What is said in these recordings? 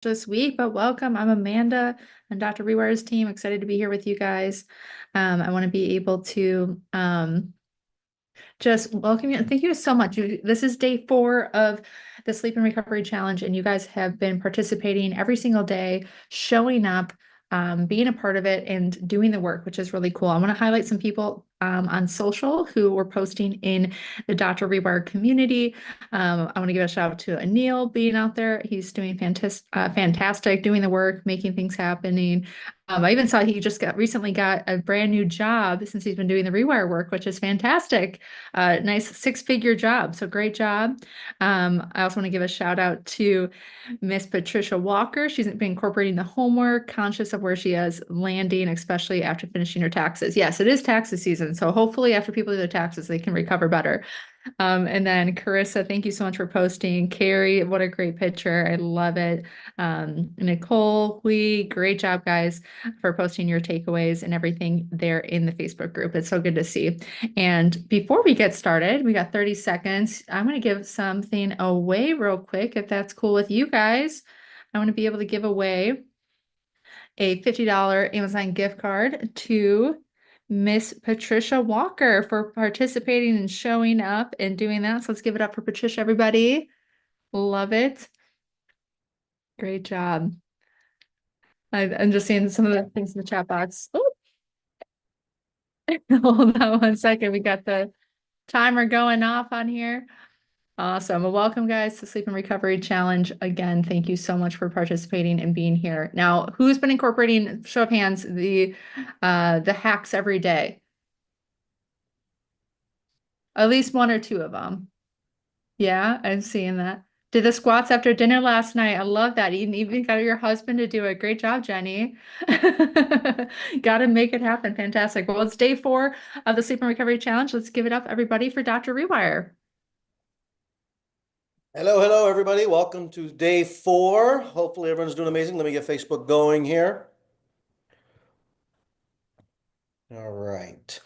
this week, but welcome. I'm Amanda and Dr. Rewire's team. Excited to be here with you guys. I want to be able to just welcome you and thank you so much. This is day 4 of the Sleep and Recovery Challenge, and you guys have been participating every single day, showing up, being a part of it, and doing the work, which is really cool. I want to highlight some people on social who were posting in the Dr. Rewire community. I want to give a shout out to Anil being out there. He's doing fantastic, doing the work, making things happening. I even saw he just recently got a brand new job since he's been doing the Rewire work, which is fantastic. Nice 6-figure job. So great job. I also want to give a shout out to Miss Patricia Walker. She's been incorporating the homework, conscious of where she is landing, especially after finishing her taxes. Yes, it is taxes season. So hopefully after people do their taxes, they can recover better. And then Carissa, thank you so much for posting. Carrie, what a great picture. I love it. Nicole, great job, guys, for posting your takeaways and everything there in the Facebook group. It's so good to see. And before we get started, we got 30 seconds. I'm going to give something away real quick, if that's cool with you guys. I want to be able to give away a $50 Amazon gift card to Miss Patricia Walker for participating and showing up and doing that. So let's give it up for Patricia, everybody. Love it. Great job. I'm just seeing some of the things in the chat box. Oh, hold on one second. We got the timer going off on here. Awesome. Well, welcome, guys, to Sleep and Recovery Challenge. Again, thank you so much for participating and being here. Now, who's been incorporating, show of hands, the hacks every day? At least 1 or 2 of them. Yeah, I'm seeing that. Did the squats after dinner last night. I love that. You even got your husband to do it. Great job, Jenny. Got to make it happen. Fantastic. Well, it's day 4 of the Sleep and Recovery Challenge. Let's give it up, everybody, for Dr. Rewire. Hello, everybody. Welcome to day 4. Hopefully everyone's doing amazing. Let me get Facebook going here. All right.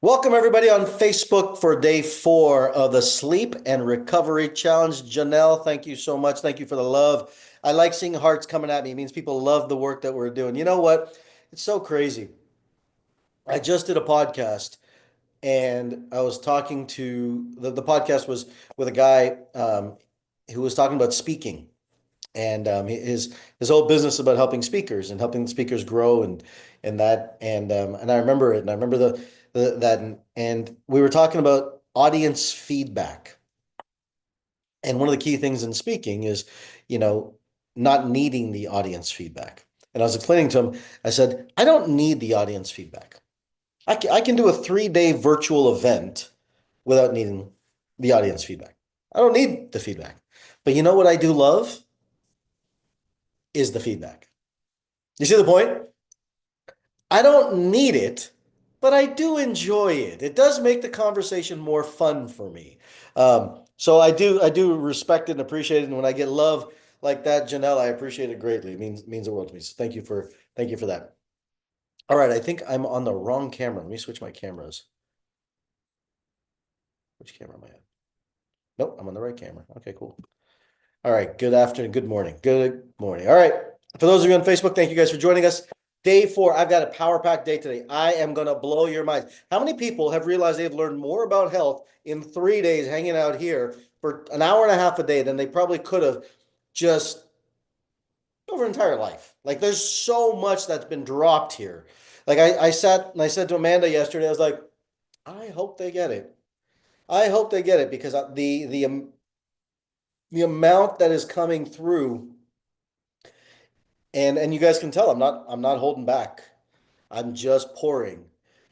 Welcome everybody on Facebook for day 4 of the Sleep and Recovery Challenge. Janelle, thank you so much. Thank you for the love. I like seeing hearts coming at me. It means people love the work that we're doing. You know what? It's so crazy. I just did a podcast and I was talking to the podcast was with a guy who was talking about speaking. And his whole business about helping speakers and helping speakers grow and that and I remember it and I remember that and we were talking about audience feedback. And one of the key things in speaking is, you know, not needing the audience feedback. And I was explaining to him, I said, I don't need the audience feedback. I can do a 3-day virtual event without needing the audience feedback. I don't need the feedback. But you know what I do love? Is the feedback. You see the point? I don't need it, but I do enjoy it. It does make the conversation more fun for me. So I do respect it and appreciate it. And when I get love like that, Janelle, I appreciate it greatly. It means the world to me. So thank you for that. All right, I think I'm on the wrong camera. Let me switch my cameras. Which camera am I on? Nope, I'm on the right camera. Okay, cool. All right, good afternoon, good morning. Good morning. All right. For those of you on Facebook, thank you guys for joining us. Day 4, I've got a power pack day today. I am going to blow your minds. How many people have realized they've learned more about health in 3 days hanging out here for an hour and a half a day than they probably could have just over an entire life? Like there's so much that's been dropped here. Like I sat and I said to Amanda yesterday, I was like, I hope they get it. I hope they get it because the amount that is coming through and you guys can tell I'm not holding back. I'm just pouring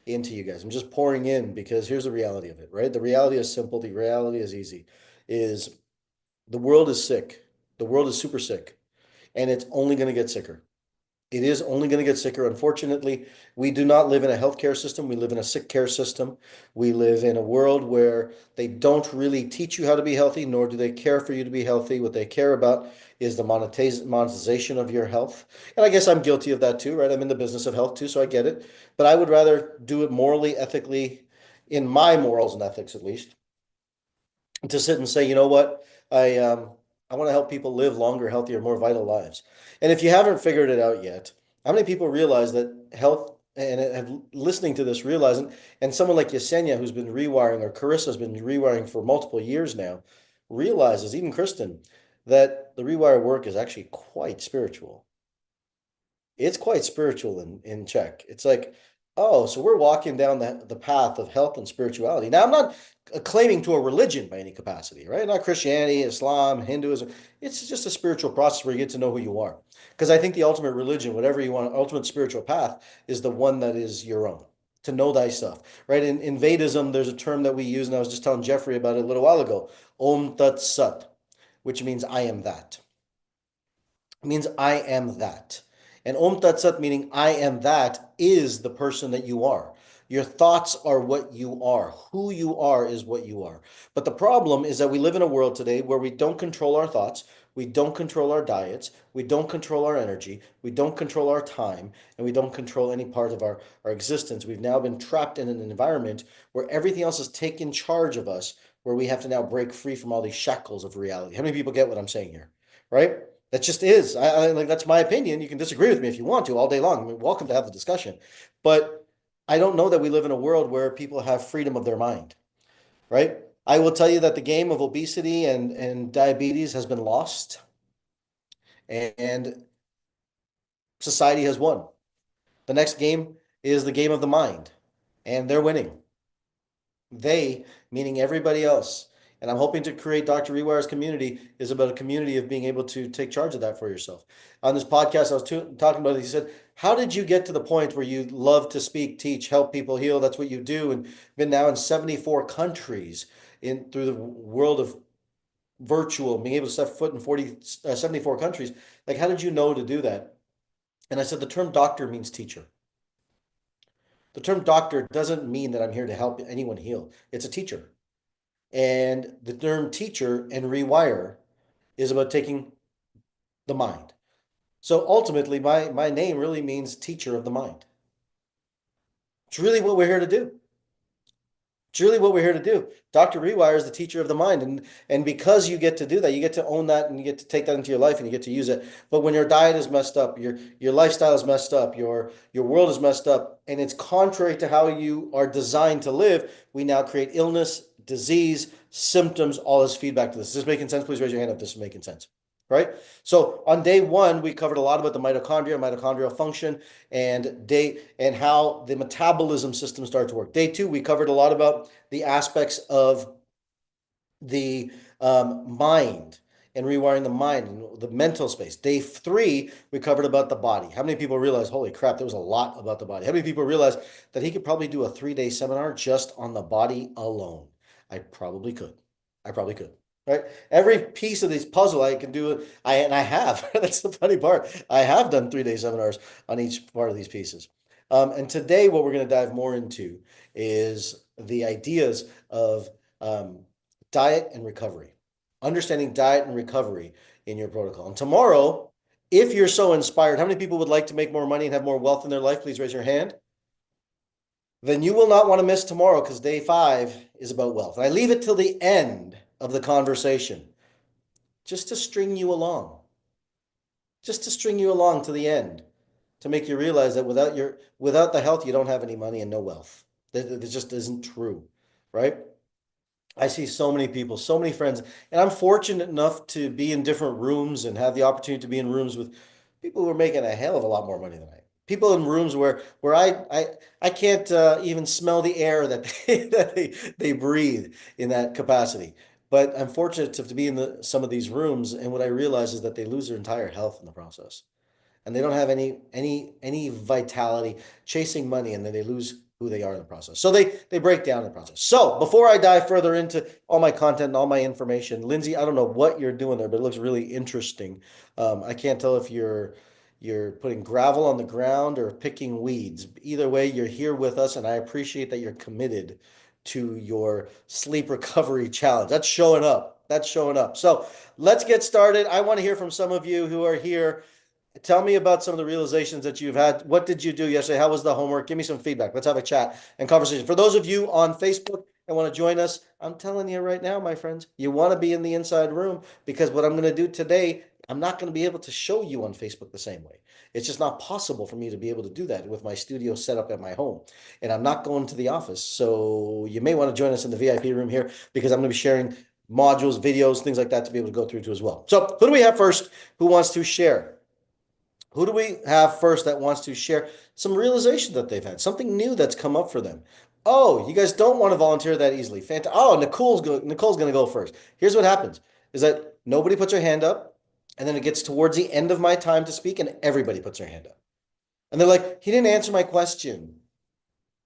into you guys. I'm just pouring in because here's the reality of it, right? The reality is simple. The reality is easy. Is the world is sick. The world is super sick, and it's only going to get sicker. It is only going to get sicker. Unfortunately, we do not live in a healthcare system. We live in a sick care system. We live in a world where they don't really teach you how to be healthy, nor do they care for you to be healthy. What they care about is the monetization of your health. And I guess I'm guilty of that too, right? I'm in the business of health too, so I get it. But I would rather do it morally, ethically, in my morals and ethics at least, to sit and say, you know what? I want to help people live longer, healthier, more vital lives. And if you haven't figured it out yet, how many people realize that health and listening to this realizing, and someone like Yesenia who's been rewiring, or Carissa's been rewiring for multiple years now, realizes, even Kristen, that the rewire work is actually quite spiritual. It's quite spiritual in check. It's like, oh, so we're walking down the path of health and spirituality. Now, I'm not claiming to a religion by any capacity, right? Not Christianity, Islam, Hinduism. It's just a spiritual process where you get to know who you are. Because I think the ultimate religion, whatever you want, ultimate spiritual path is the one that is your own, to know thyself, right? In Vedism, there's a term that we use, and I was just telling Jeffrey about it a little while ago, Om Tat Sat, which means I am that. It means I am that. And Om Tat Sat, meaning I am that, is the person that you are. Your thoughts are what you are. Who you are is what you are. But the problem is that we live in a world today where we don't control our thoughts, we don't control our diets, we don't control our energy, we don't control our time, and we don't control any part of our existence. We've now been trapped in an environment where everything else is taking charge of us, where we have to now break free from all these shackles of reality. How many people get what I'm saying here? Right? That just is. Like, that's my opinion. You can disagree with me if you want to all day long. I mean, welcome to have the discussion. But I don't know that we live in a world where people have freedom of their mind, right? I will tell you that the game of obesity and diabetes has been lost, and society has won. The next game is the game of the mind, and they're winning. They, meaning everybody else. And I'm hoping to create Dr. Rewire's community is about a community of being able to take charge of that for yourself. On this podcast, I was talking about it. He said, how did you get to the point where you love to speak, teach, help people heal? That's what you do. And been now in 74 countries in through the world of virtual, being able to set foot in 74 countries. Like, how did you know to do that? And I said, the term doctor means teacher. The term doctor doesn't mean that I'm here to help anyone heal. It's a teacher. And the term teacher and rewire is about taking the mind. So ultimately, my name really means teacher of the mind. It's really what we're here to do. It's really what we're here to do. Dr. Rewire is the teacher of the mind. And because you get to do that, you get to own that and you get to take that into your life and you get to use it. But when your diet is messed up, your lifestyle is messed up, your world is messed up, and it's contrary to how you are designed to live, we now create illness, disease, symptoms, all this feedback to this. Is this making sense? Please raise your hand if this is making sense. Right? So on day one, we covered a lot about the mitochondria, mitochondrial function, and how the metabolism system started to work. Day two, we covered a lot about the aspects of the mind and rewiring the mind and the mental space. Day three, we covered about the body. How many people realize, holy crap, there was a lot about the body? How many people realize that he could probably do a 3-day seminar just on the body alone? I probably could. I probably could. Right? Every piece of this puzzle I can do, and I have. That's the funny part. I have done 3-day seminars on each part of these pieces. And today, what we're going to dive more into is the ideas of diet and recovery, understanding diet and recovery in your protocol. And tomorrow, if you're so inspired, how many people would like to make more money and have more wealth in their life? Please raise your hand. Then you will not want to miss tomorrow, because day 5 is about wealth. And I leave it till the end of the conversation just to string you along, just to string you along to the end, to make you realize that without the health, you don't have any money and no wealth. That just isn't true, right? I see so many people, so many friends, and I'm fortunate enough to be in different rooms and have the opportunity to be in rooms with people who are making a hell of a lot more money than I am. People in rooms where I can't even smell the air that they breathe in that capacity. But I'm fortunate to be in some of these rooms, and what I realize is that they lose their entire health in the process, and they don't have any vitality, chasing money, and then they lose who they are in the process. So they break down in the process. So before I dive further into all my content and all my information, Lindsay, I don't know what you're doing there, but it looks really interesting. I can't tell if you're putting gravel on the ground or picking weeds. Either way, you're here with us, and I appreciate that you're committed to your sleep recovery challenge. That's showing up. That's showing up. So let's get started. I want to hear from some of you who are here. Tell me about some of the realizations that you've had. What did you do yesterday? How was the homework? Give me some feedback. Let's have a chat and conversation. For those of you on Facebook, and want to join us, I'm telling you right now, my friends, you want to be in the inside room because what I'm going to do today, I'm not going to be able to show you on Facebook the same way. It's just not possible for me to be able to do that with my studio set up at my home. And I'm not going to the office. So you may want to join us in the VIP room here because I'm going to be sharing modules, videos, things like that to be able to go through to as well. So who do we have first who wants to share? Who do we have first that wants to share some realization that they've had, something new that's come up for them? Oh, you guys don't want to volunteer that easily. Oh, Nicole's going to go first. Here's what happens is that nobody puts their hand up, and then it gets towards the end of my time to speak, and everybody puts their hand up. And they're like, he didn't answer my question.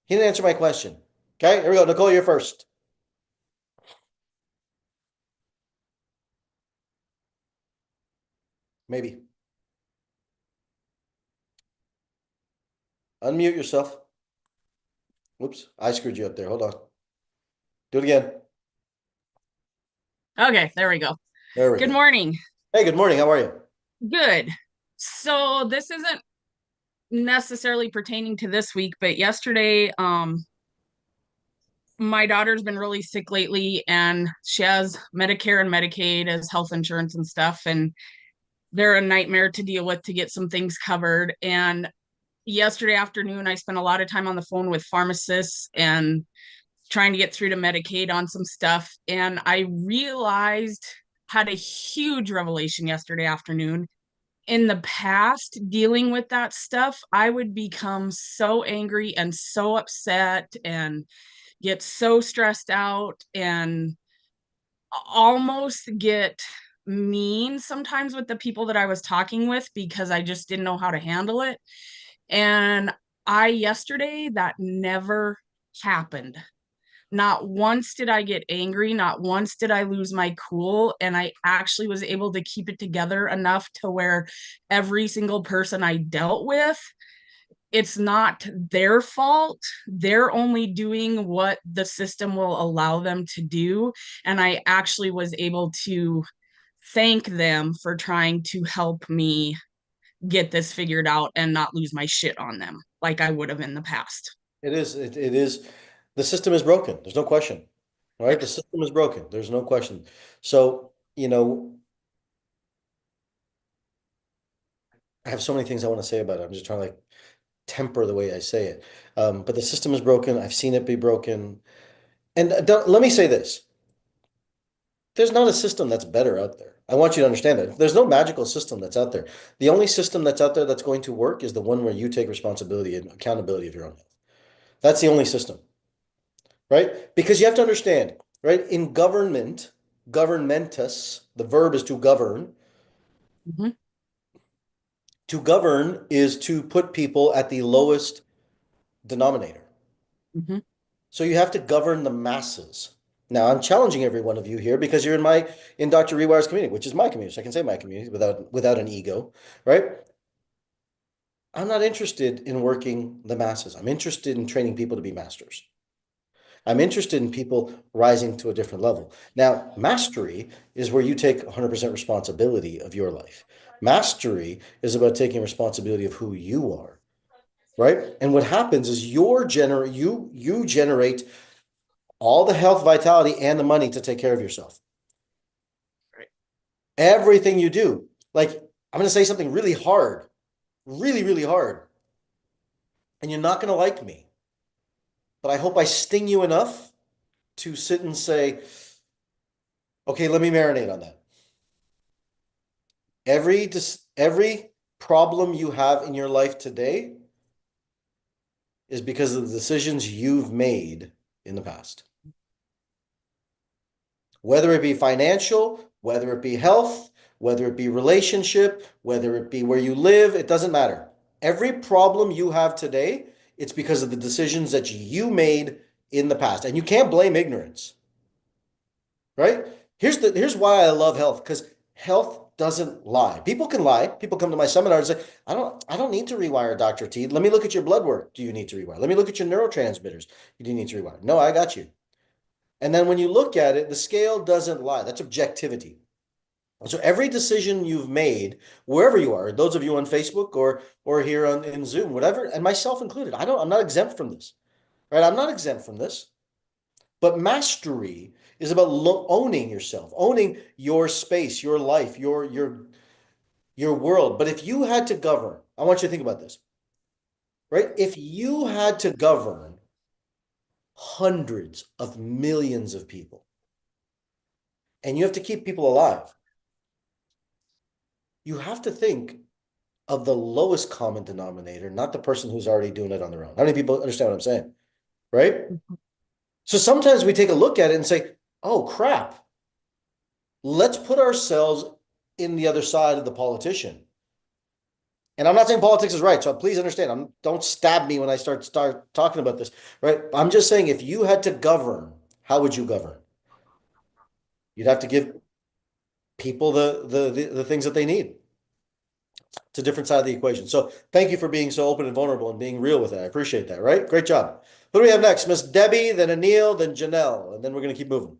He didn't answer my question. Okay, here we go. Nicole, you're first. Maybe. Unmute yourself. Whoops, I screwed you up there. Hold on. Do it again. Okay, there we go. There we Good go. morning. Hey, good morning. How are you? Good. So this isn't necessarily pertaining to this week, but yesterday, my daughter's been really sick lately and she has Medicare and Medicaid as health insurance and stuff, and they're a nightmare to deal with to get some things covered. And yesterday afternoon, I spent a lot of time on the phone with pharmacists and trying to get through to Medicaid on some stuff. And I realized, had a huge revelation yesterday afternoon. In the past, dealing with that stuff, I would become so angry and so upset and get so stressed out and almost get mean sometimes with the people that I was talking with because I just didn't know how to handle it. And yesterday, that never happened. Not once did I get angry. Not once did I lose my cool. And I actually was able to keep it together enough to where every single person I dealt with, it's not their fault. They're only doing what the system will allow them to do. And I actually was able to thank them for trying to help me get this figured out and not lose my shit on them like I would have in the past. It is. It is. The system is broken. There's no question. All right. The Yes. system is broken. There's no question. So, I have so many things I want to say about it. I'm just trying to like temper the way I say it. But the system is broken. I've seen it be broken. And let me say this. There's not a system that's better out there. I want you to understand that. There's no magical system that's out there. The only system that's out there that's going to work is the one where you take responsibility and accountability of your own health. That's the only system. Right? Because you have to understand, right? In government, governmentus, the verb is to govern. Mm-hmm. To govern is to put people at the lowest denominator. Mm-hmm. So you have to govern the masses. Now, I'm challenging every one of you here because you're in Dr. Rewire's community, which is my community. So I can say my community without an ego, right? I'm not interested in working the masses. I'm interested in training people to be masters. I'm interested in people rising to a different level. Now, mastery is where you take 100% responsibility of your life. Mastery is about taking responsibility of who you are, right? And what happens is you generate all the health, vitality, and the money to take care of yourself. Right. Everything you do. Like, I'm going to say something really hard, really, really hard. And you're not going to like me, but I hope I sting you enough to sit and say, okay, let me marinate on that. Every problem you have in your life today is because of the decisions you've made in the past. Whether it be financial, whether it be health, whether it be relationship, whether it be where you live, it doesn't matter. Every problem you have today, it's because of the decisions that you made in the past. And you can't blame ignorance. Right? Here's why I love health, because health doesn't lie. People can lie. People come to my seminars and say, I don't need to rewire, Dr. T. Let me look at your blood work. Do you need to rewire? Let me look at your neurotransmitters. You do need to rewire. No, I got you. And then when you look at it, the scale doesn't lie. That's objectivity. So every decision you've made, wherever you are, those of you on Facebook or here in Zoom, whatever, and myself included, I'm not exempt from this. Right? I'm not exempt from this. But mastery is about owning yourself, owning your space, your life, your world. But if you had to govern, I want you to think about this, right? If you had to govern hundreds of millions of people and you have to keep people alive, you have to think of the lowest common denominator, not the person who's already doing it on their own. How many people understand what I'm saying? Right? So sometimes we take a look at it and say, oh, crap. Let's put ourselves in the other side of the politician. And I'm not saying politics is right, so please understand. Don't stab me when I start talking about this, right? I'm just saying if you had to govern, how would you govern? You'd have to give people the things that they need. It's a different side of the equation. So thank you for being so open and vulnerable and being real with it. I appreciate that, right? Great job. Who do we have next? Miss Debbie, then Anil, then Janelle, and then we're going to keep moving.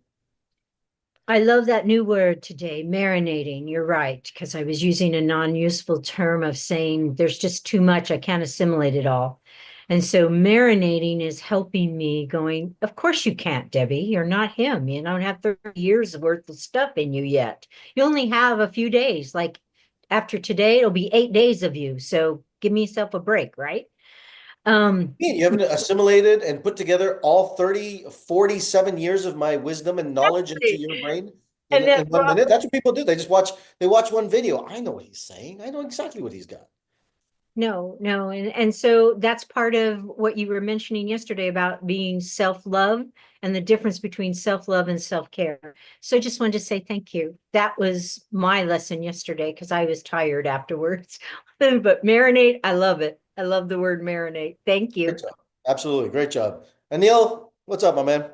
I love that new word today, marinating. You're right, because I was using a non-useful term of saying there's just too much. I can't assimilate it all. And so marinating is helping me going, of course you can't, Debbie. You're not him. You don't have 30 years worth of stuff in you yet. You only have a few days. Like after today, it'll be 8 days of you. So give me yourself a break, right? You haven't assimilated and put together all 30, 47 years of my wisdom and knowledge into your brain in 1 minute. That's what people do. They watch one video. I know what he's saying. I know exactly what he's got. No. And so that's part of what you were mentioning yesterday about being self-love and the difference between self-love and self-care. So just wanted to say thank you. That was my lesson yesterday because I was tired afterwards. But marinate, I love it. I love the word marinate. Thank you. Great job. Absolutely. Great job. Anil, what's up, my man?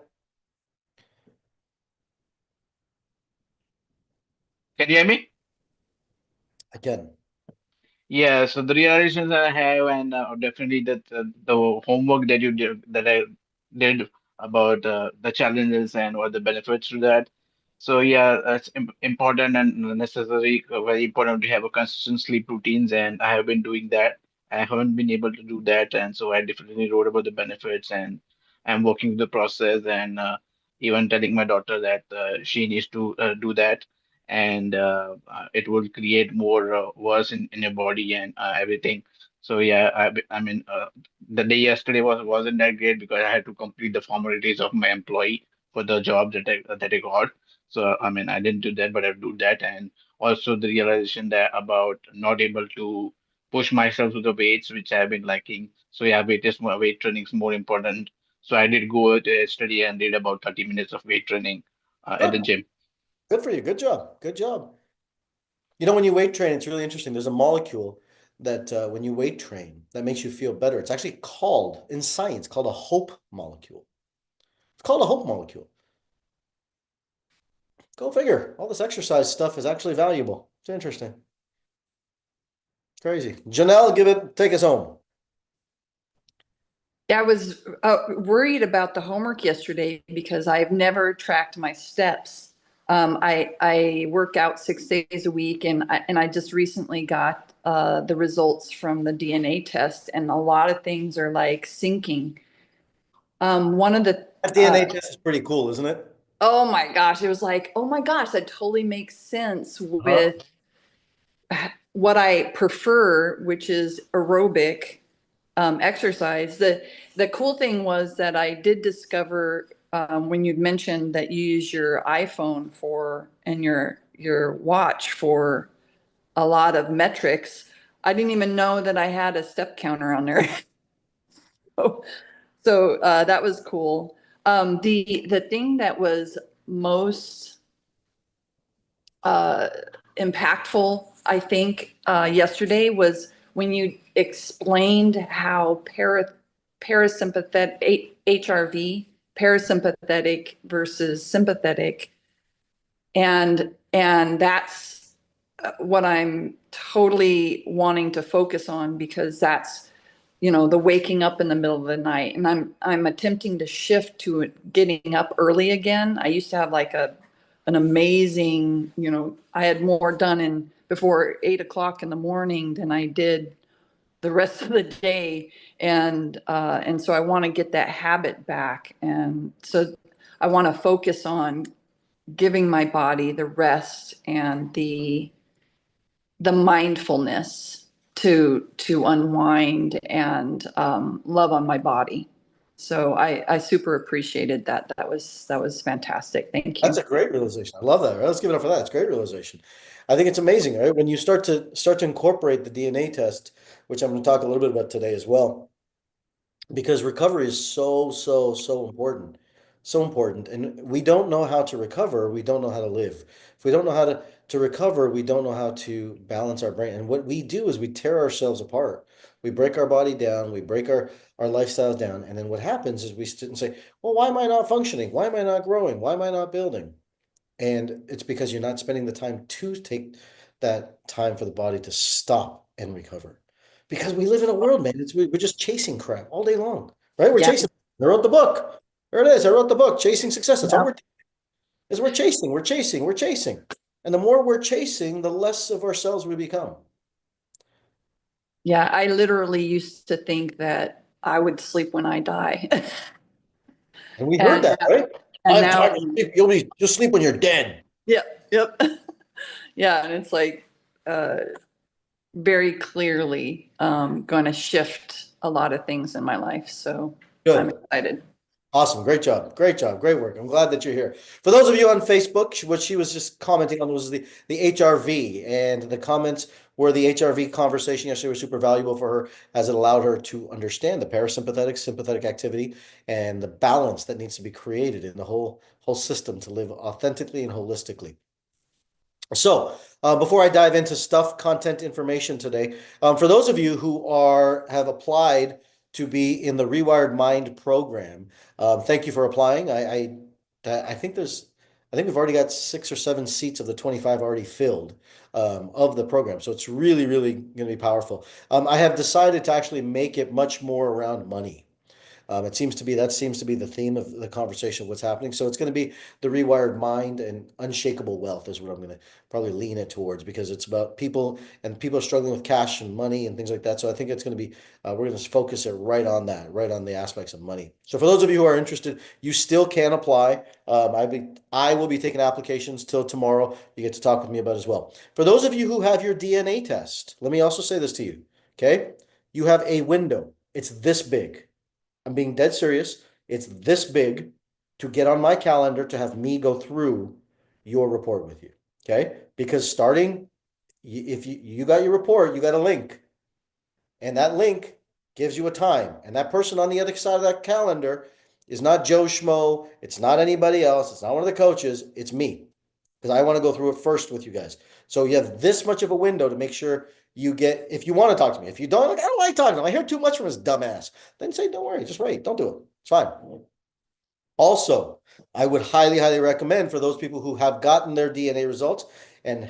Can you hear me? I can. Yeah, so the realizations that I have, and definitely the homework that you did, that I did about the challenges and what the benefits to that. So yeah, it's important and necessary, very important to have a consistent sleep routines, and I have been doing that. I haven't been able to do that, and so I definitely wrote about the benefits, and I'm working the process, and even telling my daughter that she needs to do that, and it will create more worse in your body and everything. So yeah, I mean, the day yesterday wasn't that great because I had to complete the formalities of my employee for the job that I got. So I mean, I didn't do that, but I do that, and also the realization that about not able to push myself to the weights which I have been lacking. So yeah, weight training is more important. So I did go to yesterday and did about 30 minutes of weight training at the Oh, gym. good for you. Good job. Good job. When you weight train, it's really interesting. There's a molecule that when you weight train, that makes you feel better. It's actually called, in science, called a hope molecule. It's called a hope molecule. Go figure. All this exercise stuff is actually valuable. It's interesting. Crazy. Janelle, take us home. I was worried about the homework yesterday because I've never tracked my steps. I work out 6 days a week, and I just recently got the results from the DNA test, and a lot of things are like syncing. One of the That DNA test is pretty cool, isn't it? oh my gosh, it was like, oh my gosh, that totally makes sense Uh-huh. with what I prefer, which is aerobic exercise. The cool thing was that I did discover when you mentioned that you use your iPhone for and your watch for a lot of metrics. I didn't even know that I had a step counter on there. So that was cool. The thing that was most impactful, I think, yesterday was when you explained how parasympathetic HRV, parasympathetic versus sympathetic, and that's what I'm totally wanting to focus on, because that's the waking up in the middle of the night, and I'm attempting to shift to getting up early again. I used to have like an amazing, I had more done in before 8 o'clock in the morning than I did the rest of the day. And so I want to get that habit back. And so I want to focus on giving my body the rest and the mindfulness to unwind and love on my body. So I super appreciated that. That was fantastic. Thank That's you. a great realization. I love that. Let's give it up for that. It's a great realization. I think it's amazing, right? When you start to incorporate the DNA test, which I'm going to talk a little bit about today as well, because recovery is so important. So important. And we don't know how to recover, we don't know how to live. If we don't know how to recover, we don't know how to balance our brain. And what we do is we tear ourselves apart. We break our body down, we break our lifestyles down. And then what happens is we sit and say, well, why am I not functioning? Why am I not growing? Why am I not building? And it's because you're not spending the time to take that time for the body to stop and recover. Because we live in a world, man, we're just chasing crap all day long, right? We're Yeah. chasing. I wrote the book. There it is. I wrote the book, Chasing Success. That's all Yeah. we're doing is we're chasing, we're chasing, we're chasing. And the more we're chasing, the less of ourselves we become. Yeah, I literally used to think that I would sleep when I die. And we heard And that, right? I and have now, time to sleep. You'll sleep when you're dead. yep. Yeah, and it's like very clearly going to shift a lot of things in my life. So I'm Good. excited. Awesome. Great job. Great job. Great work. I'm glad that you're here. For those of you on Facebook, what she was just commenting on was the HRV, and the comments were the HRV conversation yesterday was super valuable for her as it allowed her to understand the parasympathetic, sympathetic activity and the balance that needs to be created in the whole system to live authentically and holistically. So, before I dive into stuff, content information today, for those of you who have applied to be in the Rewired Mind program, thank you for applying. I think we've already got 6 or 7 seats of the 25 already filled of the program. So it's really, really going to be powerful. I have decided to actually make it much more around money. That seems to be the theme of the conversation of what's happening. So it's going to be the rewired mind and unshakable wealth is what I'm going to probably lean it towards, because it's about people, and people are struggling with cash and money and things like that. So I think it's going to be we're going to focus it right on that, right on the aspects of money. So for those of you who are interested, you still can apply. I will be taking applications till tomorrow. You get to talk with me about it as well. For those of you who have your DNA test, let me also say this to you. Okay, you have a window. It's this big. I'm being dead serious. It's this big to get on my calendar to have me go through your report with you. Okay? Because starting, if you got your report, you got a link. And that link gives you a time. And that person on the other side of that calendar is not Joe Schmo. It's not anybody else. It's not one of the coaches. It's me. Because I want to go through it first with you guys. So you have this much of a window to make sure you get, if you want to talk to me. If you don't, like, I don't like talking to him. I hear too much from his dumbass. Then say, don't worry, just wait. Don't do it. It's fine. Also, I would highly, highly recommend for those people who have gotten their DNA results and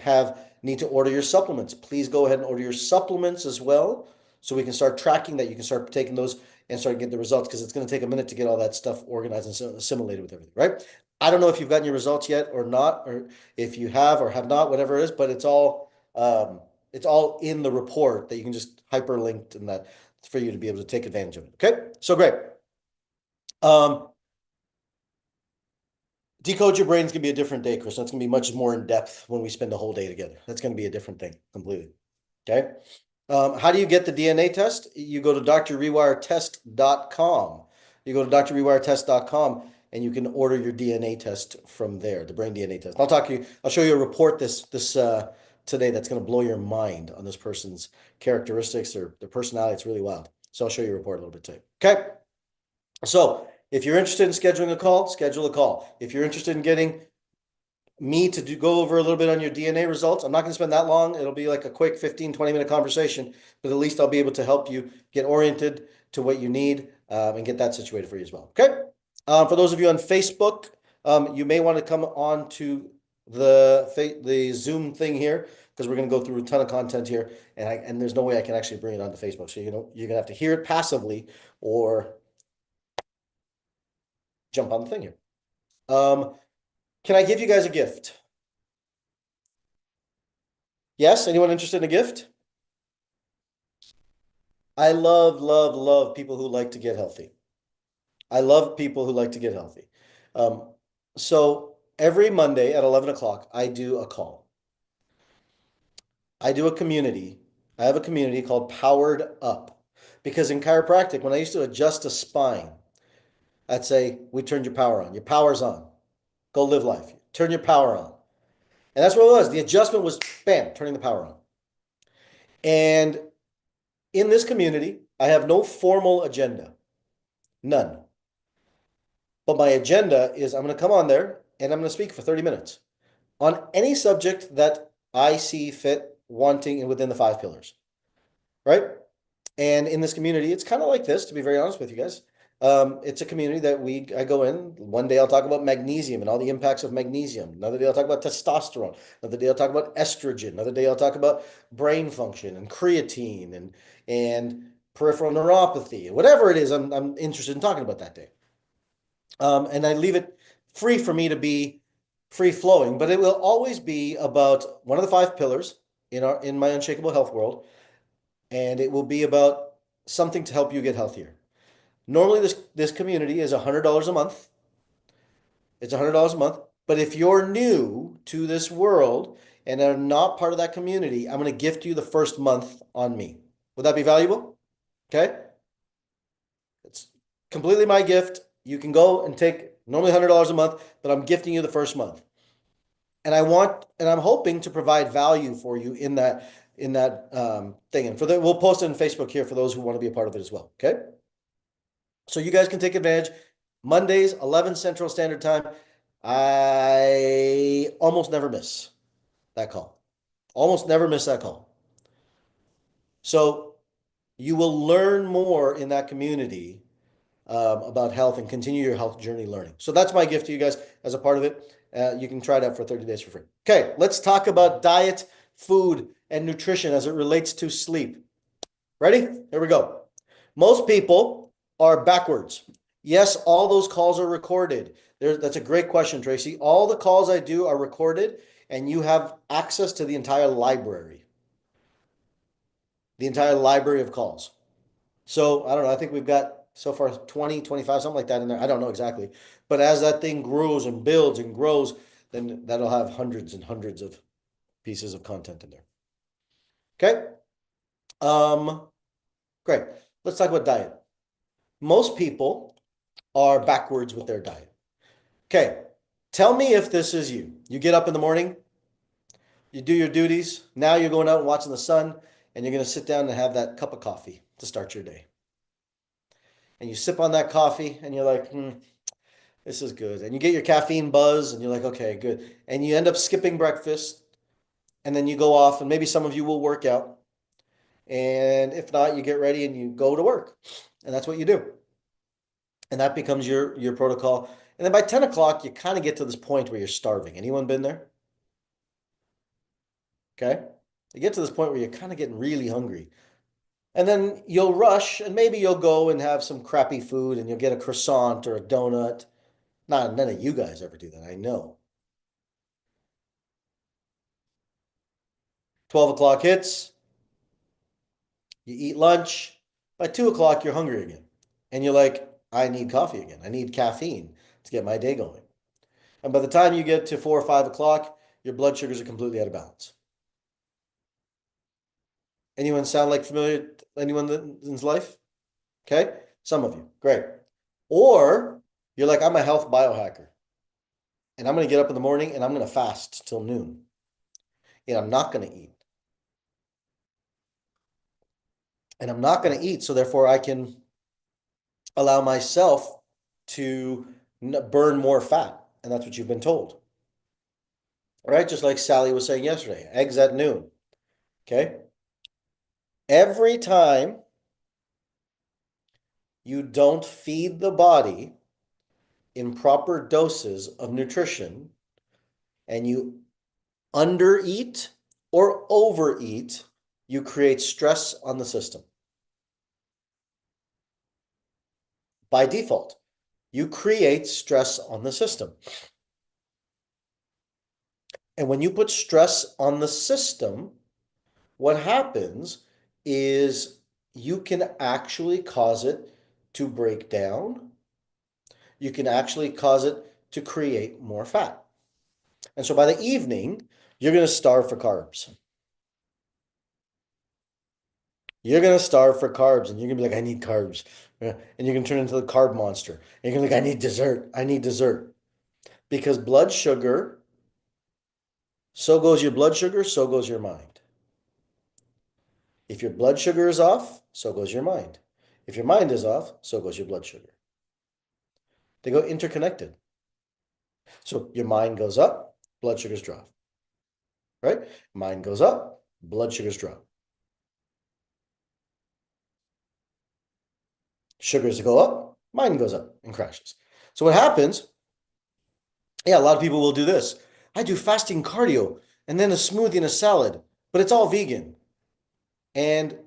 need to order your supplements. Please go ahead and order your supplements as well, so we can start tracking that. You can start taking those and start getting the results, because it's going to take a minute to get all that stuff organized and assimilated with everything, right? I don't know if you've gotten your results yet or not, or if you have or have not, whatever it is, but it's all in the report that you can just hyperlink, and that for you to be able to take advantage of it. Okay, so great. Decode Your Brain is going to be a different day, Chris. That's going to be much more in depth when we spend the whole day together. That's going to be a different thing completely. Okay. How do you get the DNA test? You go to drrewiretest.com. You go to drrewiretest.com and you can order your DNA test from there, the brain DNA test. I'll show you a report this today that's going to blow your mind on this person's characteristics or their personality. It's really wild. So I'll show you a report a little bit today. Okay. So if you're interested in scheduling a call, schedule a call. If you're interested in getting me to go over a little bit on your DNA results, I'm not going to spend that long. It'll be like a quick 15, 20-minute conversation, but at least I'll be able to help you get oriented to what you need and get that situated for you as well. Okay. For those of you on Facebook, you may want to come on to the Zoom thing here, because we're going to go through a ton of content here, and there's no way I can actually bring it onto Facebook. So, you're going to have to hear it passively or jump on the thing here. Can I give you guys a gift? Yes? Anyone interested in a gift? I love, love people who like to get healthy. I love people who like to get healthy. So every Monday at 11 o'clock, I do a call. I do a community. I have a community called Powered Up. Because in chiropractic, when I used to adjust a spine, I'd say, we turned your power on. Your power's on. Go live life. Turn your power on. And that's what it was. The adjustment was bam, turning the power on. And in this community, I have no formal agenda. None. But my agenda is I'm going to come on there and I'm going to speak for 30 minutes on any subject that I see fit, wanting, and within the 5 pillars. Right? And in this community, it's kind of like this, to be very honest with you guys. It's a community that I go in. One day I'll talk about magnesium and all the impacts of magnesium. Another day I'll talk about testosterone. Another day I'll talk about estrogen. Another day I'll talk about brain function and creatine and peripheral neuropathy. Whatever it is, I'm interested in talking about that day. And I leave it free for me to be free flowing, but it will always be about one of the 5 pillars in my unshakable health world, and it will be about something to help you get healthier. Normally, this community is $100 a month. It's $100 a month. But if you're new to this world and are not part of that community, I'm going to gift you the first month on me. Would that be valuable? Okay. It's completely my gift. You can go and take normally $100 a month, but I'm gifting you the first month. And I'm hoping to provide value for you in that thing. And we'll post it on Facebook here for those who want to be a part of it as well. Okay. So you guys can take advantage. Mondays, 11 Central Standard Time. I almost never miss that call. Almost never miss that call. So you will learn more in that community about health and continue your health journey learning. So that's my gift to you guys as a part of it. You can try it out for 30 days for free. Okay, let's talk about diet, food, and nutrition as it relates to sleep. Ready? Here we go. Most people are backwards. Yes, all those calls are recorded. That's a great question, Tracy. All the calls I do are recorded, and you have access to the entire library. The entire library of calls. So, I don't know, I think we've got so far 20, 25, something like that in there. I don't know exactly. But as that thing grows and builds and grows, then that'll have hundreds and hundreds of pieces of content in there. Okay? Great. Let's talk about diet. Most people are backwards with their diet. Okay, tell me if this is you. You get up in the morning, you do your duties. Now you're going out and watching the sun, and you're going to sit down and have that cup of coffee to start your day. And you sip on that coffee, and you're like, this is good. And you get your caffeine buzz, and you're like, okay, good. And you end up skipping breakfast, and then you go off, and maybe some of you will work out. And if not, you get ready and you go to work. And that's what you do. And that becomes your protocol. And then by 10 o'clock, you kind of get to this point where you're starving. Anyone been there? Okay. You get to this point where you're kind of getting really hungry. And then you'll rush and maybe you'll go and have some crappy food and you'll get a croissant or a donut. None of you guys ever do that, I know. 12 o'clock hits, you eat lunch. By 2 o'clock, you're hungry again. And you're like, I need coffee again. I need caffeine to get my day going. And by the time you get to 4 or 5 o'clock, your blood sugars are completely out of balance. Anyone sound like familiar? Anyone in's life? Okay. Some of you. Great. Or you're like, I'm a health biohacker. And I'm going to get up in the morning and I'm going to fast till noon. And I'm not going to eat. And I'm not going to eat. So therefore I can allow myself to burn more fat. And that's what you've been told. All right. Just like Sally was saying yesterday, eggs at noon. Okay. Every time you don't feed the body in proper doses of nutrition and you undereat or overeat, you create stress on the system. By default, you create stress on the system. And when you put stress on the system, what happens is you can actually cause it to break down. You can actually cause it to create more fat. And so by the evening, you're going to starve for carbs. You're going to starve for carbs, and you're going to be like, I need carbs. And you're going to turn into the carb monster. And you're going to be like, I need dessert. I need dessert. Because blood sugar, so goes your blood sugar, so goes your mind. If your blood sugar is off, so goes your mind. If your mind is off, so goes your blood sugar. They go interconnected. So your mind goes up, blood sugars drop. Right? Mind goes up, blood sugars drop. Sugars go up, mind goes up and crashes. So what happens, yeah, a lot of people will do this. I do fasting cardio and then a smoothie and a salad, but it's all vegan. And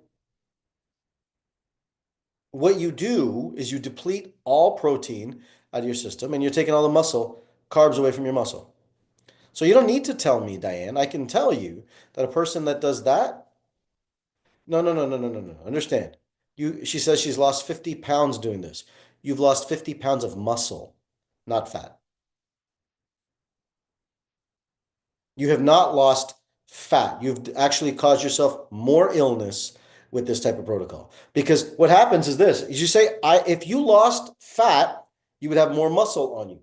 what you do is you deplete all protein out of your system and you're taking all the muscle, carbs away from your muscle. So you don't need to tell me, Diane. I can tell you that a person that does that, no. Understand. She says she's lost 50 pounds doing this. You've lost 50 pounds of muscle, not fat. You have not lost fat. You've actually caused yourself more illness with this type of protocol. Because what happens is this, is you say, if you lost fat, you would have more muscle on you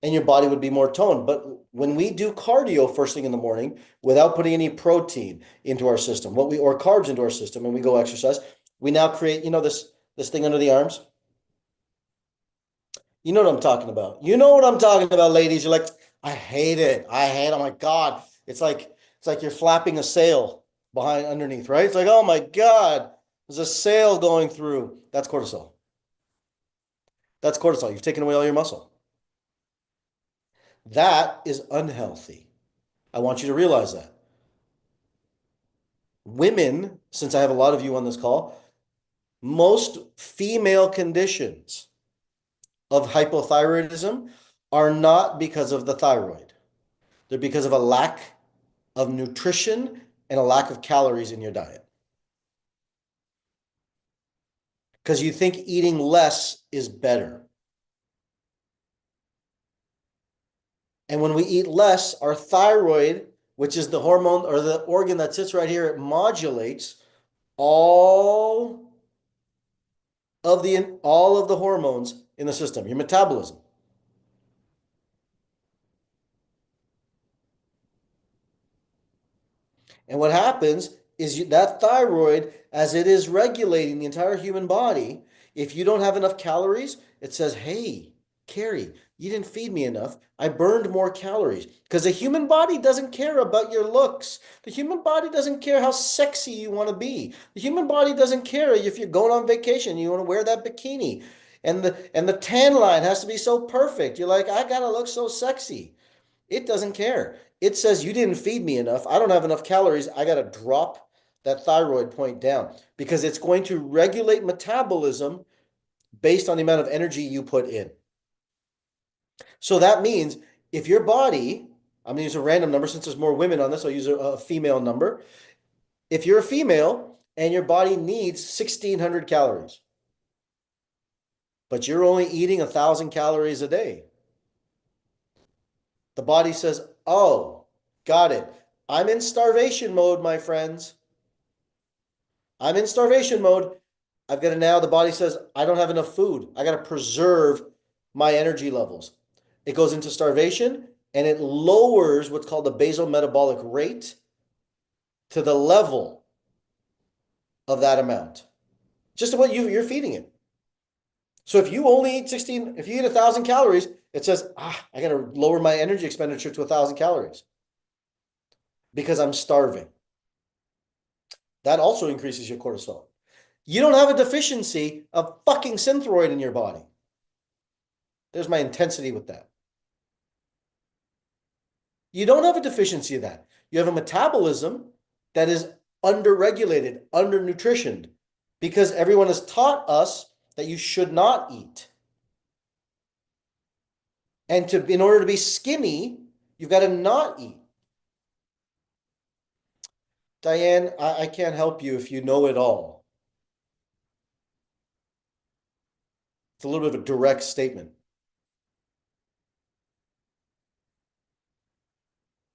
and your body would be more toned. But when we do cardio first thing in the morning, without putting any protein into our system, or carbs into our system, and we go exercise, we now create, this thing under the arms. You know what I'm talking about. You know what I'm talking about, ladies. You're like, I hate it. Oh my God. It's like you're flapping a sail underneath, right? It's like, oh my God, there's a sail going through. That's cortisol. That's cortisol. You've taken away all your muscle. That is unhealthy. I want you to realize that. Women, since I have a lot of you on this call, most female conditions of hypothyroidism are not because of the thyroid. They're because of a lack of nutrition and a lack of calories in your diet. Because you think eating less is better. And when we eat less, our thyroid, which is the hormone or the organ that sits right here, it modulates all of the hormones in the system, your metabolism. And what happens is that thyroid, as it is regulating the entire human body, if you don't have enough calories, it says, hey, Carrie, you didn't feed me enough. I burned more calories. Because the human body doesn't care about your looks. The human body doesn't care how sexy you want to be. The human body doesn't care if you're going on vacation, you want to wear that bikini. And the tan line has to be so perfect. You're like, I gotta look so sexy. It doesn't care. It says you didn't feed me enough. I don't have enough calories. I got to drop that thyroid point down because it's going to regulate metabolism based on the amount of energy you put in. So that means if your body, I'm going to use a random number since there's more women on this, I'll use a female number. If you're a female and your body needs 1,600 calories, but you're only eating 1,000 calories a day, the body says, oh, got it. I'm in starvation mode, my friends. I'm in starvation mode. I've got to now, the body says, I don't have enough food. I got to preserve my energy levels. It goes into starvation and it lowers what's called the basal metabolic rate to the level of that amount. Just what you're feeding it. So if you only eat if you eat 1,000 calories, it says, I got to lower my energy expenditure to 1,000 calories because I'm starving. That also increases your cortisol. You don't have a deficiency of fucking synthroid in your body. There's my intensity with that. You don't have a deficiency of that. You have a metabolism that is underregulated, undernutritioned, because everyone has taught us that you should not eat. And in order to be skinny, you've got to not eat. Diane, I can't help you if you know it all. It's a little bit of a direct statement.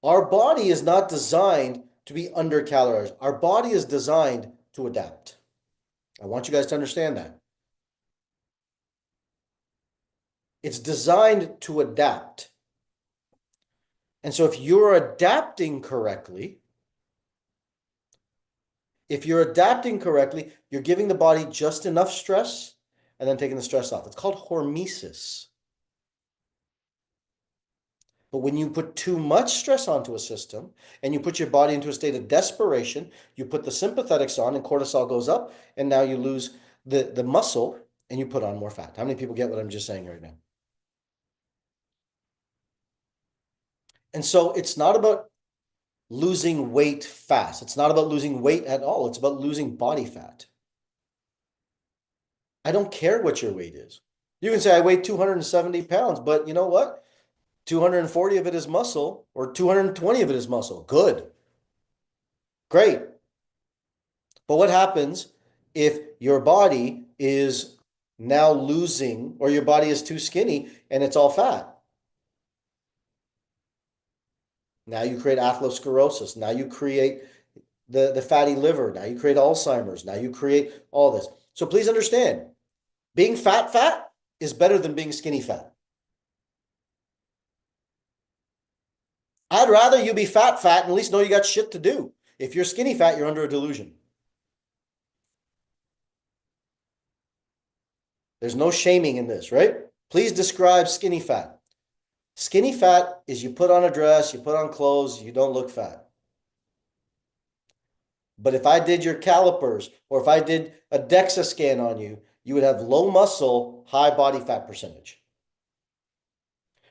Our body is not designed to be under-calorized. Our body is designed to adapt. I want you guys to understand that. It's designed to adapt. And so if you're adapting correctly, you're giving the body just enough stress and then taking the stress off. It's called hormesis. But when you put too much stress onto a system and you put your body into a state of desperation, you put the sympathetics on and cortisol goes up, and now you lose the muscle and you put on more fat. How many people get what I'm just saying right now? And so it's not about losing weight fast. It's not about losing weight at all. It's about losing body fat. I don't care what your weight is. You can say, I weigh 270 pounds, but you know what? 240 of it is muscle, or 220 of it is muscle. Good. Great. But what happens if your body is now losing, or your body is too skinny and it's all fat? Now you create atherosclerosis. Now you create the fatty liver. Now you create Alzheimer's. Now you create all this. So please understand, being fat is better than being skinny fat. I'd rather you be fat and at least know you got shit to do. If you're skinny fat, you're under a delusion. There's no shaming in this, right? Please describe skinny fat. Skinny fat is you put on a dress, you put on clothes, you don't look fat. But if I did your calipers, or if I did a DEXA scan on you, you would have low muscle, high body fat percentage.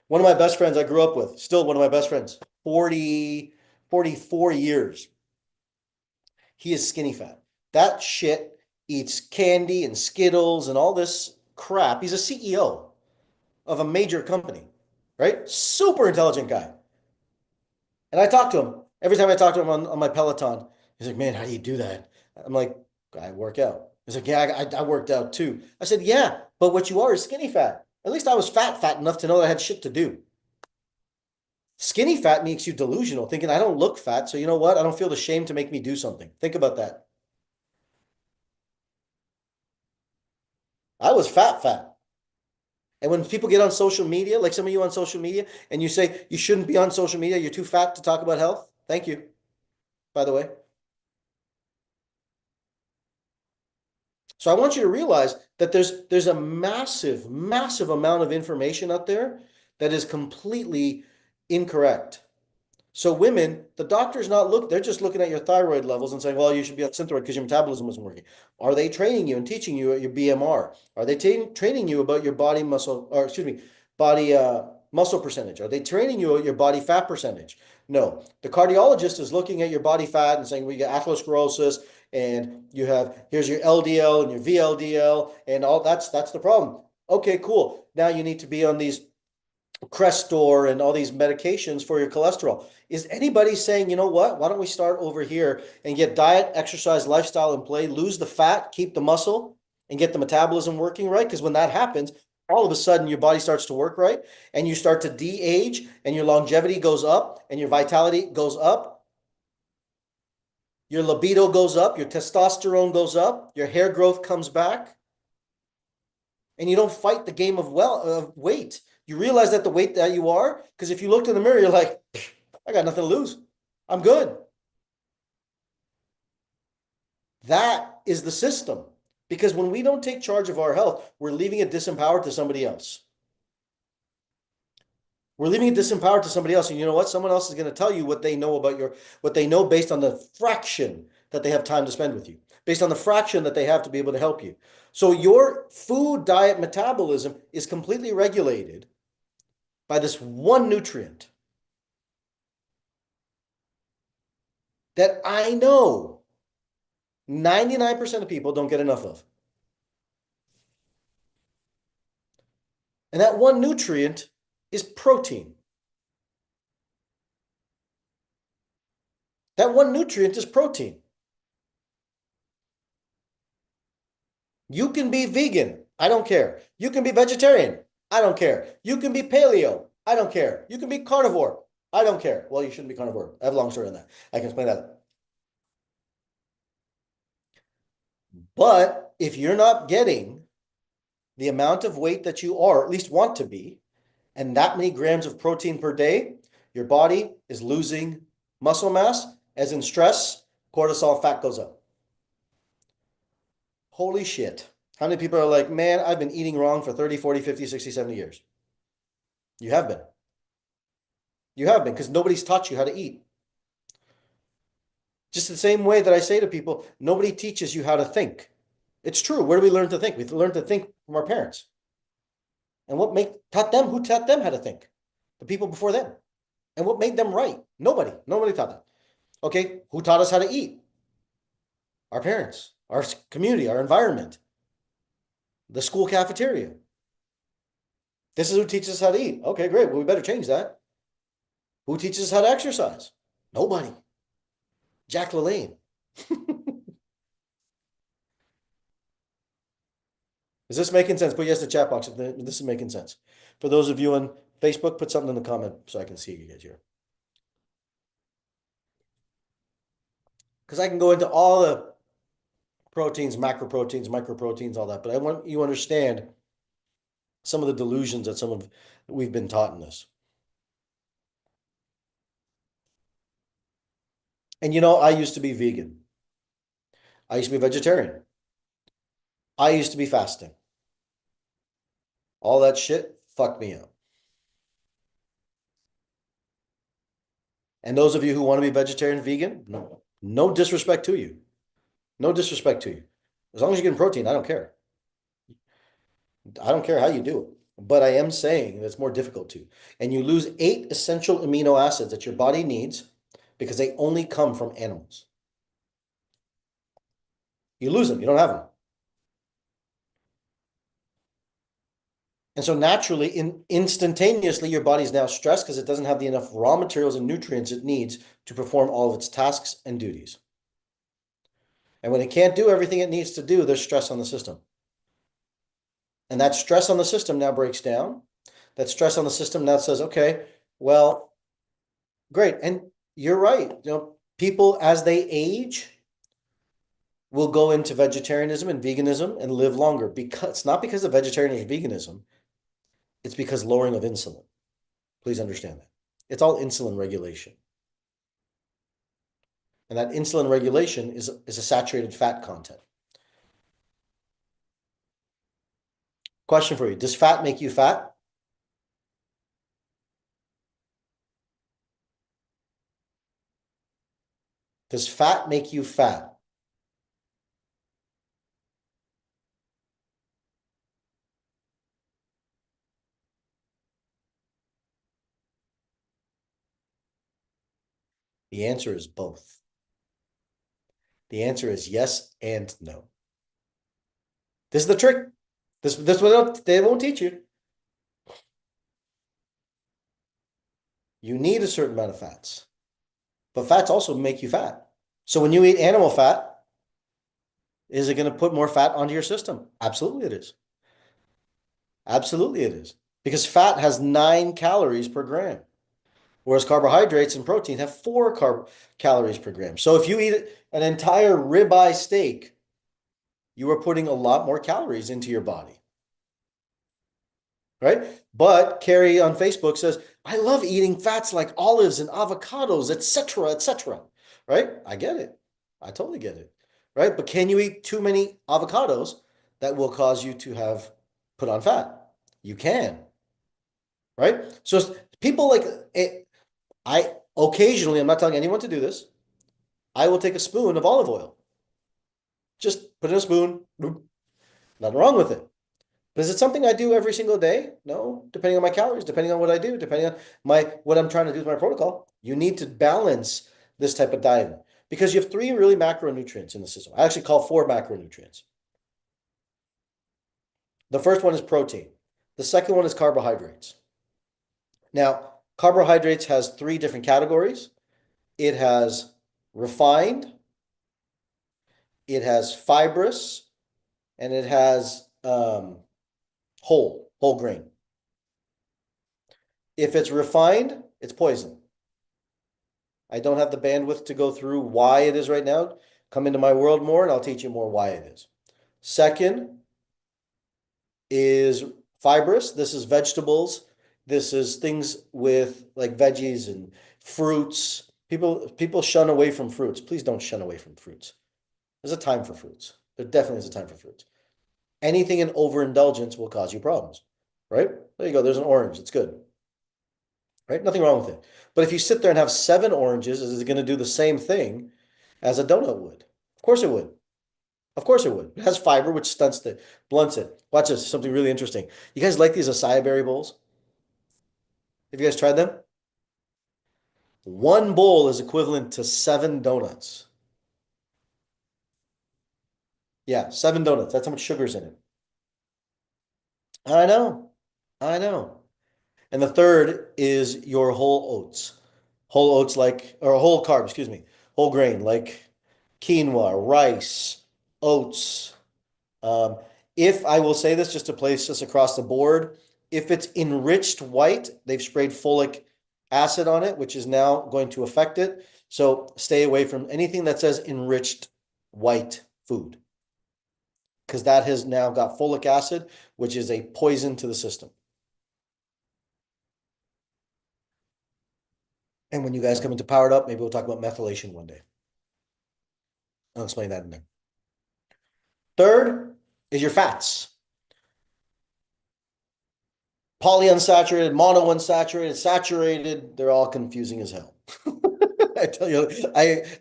One of my best friends I grew up with, still one of my best friends, 44 years. He is skinny fat. That shit eats candy and Skittles and all this crap. He's a CEO of a major company, right? Super intelligent guy. And I talk to him. Every time I talk to him on my Peloton, he's like, man, how do you do that? I'm like, I work out. He's like, yeah, I worked out too. I said, yeah, but what you are is skinny fat. At least I was fat enough to know that I had shit to do. Skinny fat makes you delusional, thinking I don't look fat, so you know what? I don't feel the shame to make me do something. Think about that. I was fat. And when people get on social media, like some of you on social media, and you say you shouldn't be on social media, you're too fat to talk about health. Thank you, by the way. So I want you to realize that there's a massive amount of information out there that is completely incorrect. So women, the doctor's not they're just looking at your thyroid levels and saying, well, you should be on Synthroid because your metabolism isn't working. Are they training you and teaching you at your BMR? Are they training you about your body muscle, or excuse me, body muscle percentage? Are they training you at your body fat percentage? No. The cardiologist is looking at your body fat and saying, well, you got atherosclerosis and here's your LDL and your VLDL and all that's the problem. Okay, cool. Now you need to be on these Crestor and all these medications for your cholesterol. Is anybody saying, you know what? Why don't we start over here and get diet, exercise, lifestyle in play, lose the fat, keep the muscle, and get the metabolism working right? Because when that happens, all of a sudden your body starts to work right, and you start to de-age, and your longevity goes up, and your vitality goes up, your libido goes up, your testosterone goes up, your hair growth comes back, and you don't fight the game of weight. You realize that the weight that you are, because if you looked in the mirror, you're like, I got nothing to lose. I'm good. That is the system. Because when we don't take charge of our health, we're leaving it disempowered to somebody else. We're leaving it disempowered to somebody else. And you know what? Someone else is going to tell you what they know about what they know based on the fraction that they have time to spend with you, based on the fraction that they have to be able to help you. So your food, diet, metabolism is completely regulated by this one nutrient that I know 99% of people don't get enough of. And that one nutrient is protein. That one nutrient is protein. You can be vegan. I don't care. You can be vegetarian. I don't care. You can be paleo. I don't care. You can be carnivore. I don't care. Well, you shouldn't be carnivore. I have a long story on that. I can explain that. But if you're not getting the amount of weight that you are, or at least want to be, and that many grams of protein per day, your body is losing muscle mass. As in stress, cortisol, fat goes up. Holy shit. How many people are like, man, I've been eating wrong for 30, 40, 50, 60, 70 years? You have been. You have been, because nobody's taught you how to eat. Just the same way that I say to people, nobody teaches you how to think. It's true. Where do we learn to think? We learn to think from our parents. And what taught them? Who taught them how to think? The people before them. And what made them right? Nobody. Nobody taught them. Okay, who taught us how to eat? Our parents, our community, our environment, the school cafeteria. This is who teaches us how to eat. Okay, great. Well, we better change that. Who teaches us how to exercise? Nobody. Jack LaLanne. Is this making sense? Put yes in the chat box if this is making sense. For those of you on Facebook, put something in the comment so I can see you guys here. Because I can go into all the proteins, macroproteins, microproteins, all that, but I want you to understand some of the delusions that we've been taught in this. And I used to be vegan. I used to be vegetarian. I used to be fasting. All that shit fucked me up. And those of you who want to be vegetarian, vegan, no disrespect to you. No disrespect to you. As long as you're getting protein, I don't care. I don't care how you do it. But I am saying that it's more difficult to. And you lose 8 essential amino acids that your body needs because they only come from animals. You lose them. You don't have them. And so naturally, instantaneously, your body's now stressed because it doesn't have enough raw materials and nutrients it needs to perform all of its tasks and duties. And when it can't do everything it needs to do, there's stress on the system. And that stress on the system now breaks down. That stress on the system now says, okay, well, great. And you're right. People as they age will go into vegetarianism and veganism and live longer. Because it's not because of vegetarianism or veganism. It's because lowering of insulin. Please understand that. It's all insulin regulation. And that insulin regulation is a saturated fat content. Question for you. Does fat make you fat? Does fat make you fat? The answer is both. The answer is yes and no. This is the trick. This what they won't teach you. You need a certain amount of fats. But fats also make you fat. So when you eat animal fat, is it going to put more fat onto your system? Absolutely it is. Absolutely it is. Because fat has 9 calories per gram. Whereas carbohydrates and protein have 4 calories per gram. So if you eat an entire ribeye steak, you are putting a lot more calories into your body. Right? But Carrie on Facebook says, I love eating fats like olives and avocados, etc., etc. Right? I get it. I totally get it. Right? But can you eat too many avocados that will cause you to have put on fat? You can. Right? So people like it. I occasionally, I'm not telling anyone to do this, I will take a spoon of olive oil. Just put in a spoon. Nothing wrong with it. But is it something I do every single day? No, depending on my calories, depending on what I do, depending on what I'm trying to do with my protocol. You need to balance this type of diet because you have 3 really macronutrients in the system. I actually call 4 macronutrients. The first one is protein. The second one is carbohydrates. Now, carbohydrates has 3 different categories. It has refined, it has fibrous, and it has whole grain. If it's refined, it's poison. I don't have the bandwidth to go through why it is right now. Come into my world more and I'll teach you more why it is. Second is fibrous. This is vegetables. This is things with like veggies and fruits. People shun away from fruits. Please don't shun away from fruits. There's a time for fruits. There definitely is a time for fruits. Anything in overindulgence will cause you problems, right? There you go. There's an orange. It's good, right? Nothing wrong with it. But if you sit there and have 7 oranges, is it going to do the same thing as a donut would? Of course it would. Of course it would. It has fiber, which blunts it. Watch this, something really interesting. You guys like these acai berry bowls? Have you guys tried them? 1 bowl is equivalent to 7 donuts. Yeah, 7 donuts. That's how much sugar's in it. I know. I know. And the third is your whole oats. Whole oats or whole carb, excuse me. Whole grain, like quinoa, rice, oats. If I will say this just to place this across the board, if it's enriched white, they've sprayed folic acid on it, which is now going to affect it. So stay away from anything that says enriched white food, because that has now got folic acid, which is a poison to the system. And when you guys come into Powered Up, maybe we'll talk about methylation one day. I'll explain that in there. Third is your fats. Polyunsaturated, monounsaturated, saturated, they're all confusing as hell. I tell you,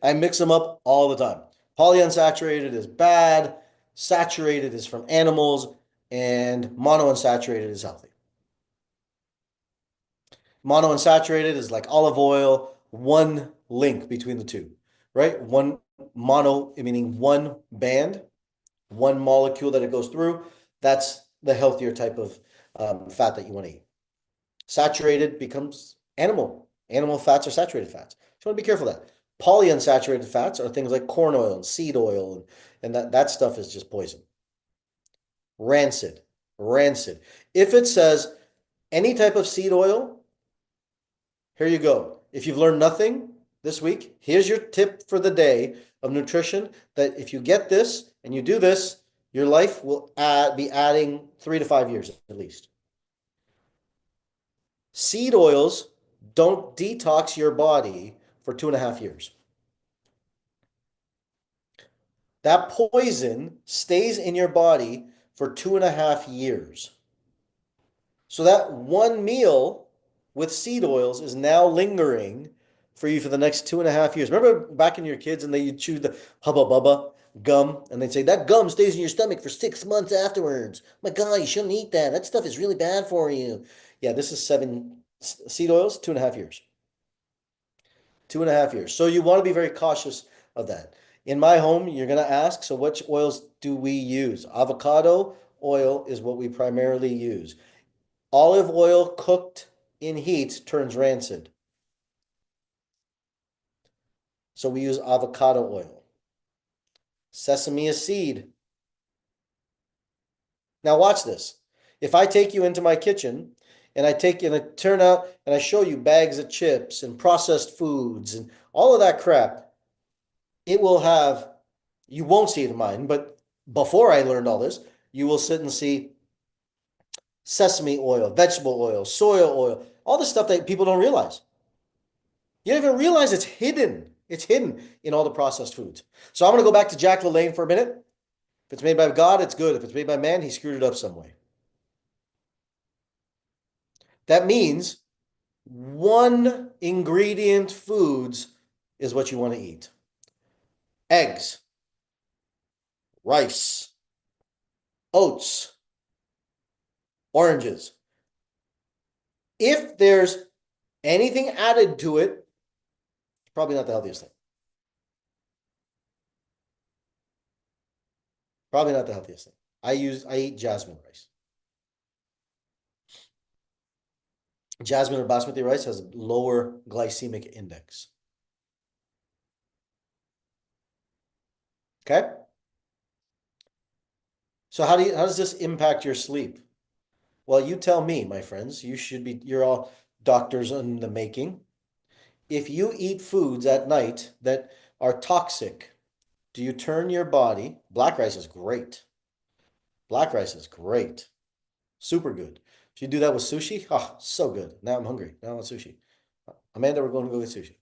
I mix them up all the time. Polyunsaturated is bad, saturated is from animals, and monounsaturated is healthy. Monounsaturated is like olive oil, one link between the two, right? One mono, meaning one band, one molecule that it goes through. That's the healthier type of fat that you want to eat. Saturated becomes animal. Animal fats are saturated fats. So you want to be careful of that. Polyunsaturated fats are things like corn oil and seed oil, and that stuff is just poison. Rancid. Rancid. If it says any type of seed oil, here you go. If you've learned nothing this week, here's your tip for the day of nutrition, that if you get this and you do this, your life will be adding 3 to 5 years at least. Seed oils don't detox your body for 2.5 years. That poison stays in your body for 2.5 years. So that one meal with seed oils is now lingering for you for the next 2.5 years. Remember back in your kids and you'd chew the Hubba Bubba gum and they'd say, that gum stays in your stomach for 6 months afterwards. My God, you shouldn't eat that. That stuff is really bad for you. Yeah, this is 7 seed oils, 2.5 years. 2.5 years. So you want to be very cautious of that. In my home, you're going to ask, so which oils do we use? Avocado oil is what we primarily use. Olive oil cooked in heat turns rancid. So we use avocado oil. Sesame is seed. Now watch this. If I take you into my kitchen and I turn out and I show you bags of chips and processed foods and all of that crap, it will have, you won't see it in mine, but before I learned all this, you will sit and see sesame oil, vegetable oil, soy oil, all the stuff that people don't realize. You don't even realize it's hidden. It's hidden in all the processed foods. So I'm going to go back to Jack LaLanne for a minute. If it's made by God, it's good. If it's made by man, he screwed it up some way. That means 1 ingredient foods is what you want to eat. Eggs, rice, oats, oranges. If there's anything added to it, it's probably not the healthiest thing. Probably not the healthiest thing. I eat jasmine rice. Jasmine or basmati rice has a lower glycemic index. Okay? So how does this impact your sleep? Well, you tell me, my friends. You're all doctors in the making. if you eat foods at night that are toxic, do you turn your body? Black rice is great. Black rice is great. Super good. If you do that with sushi, oh, so good. Now I'm hungry. Now I want sushi. Amanda, we're going to go get sushi.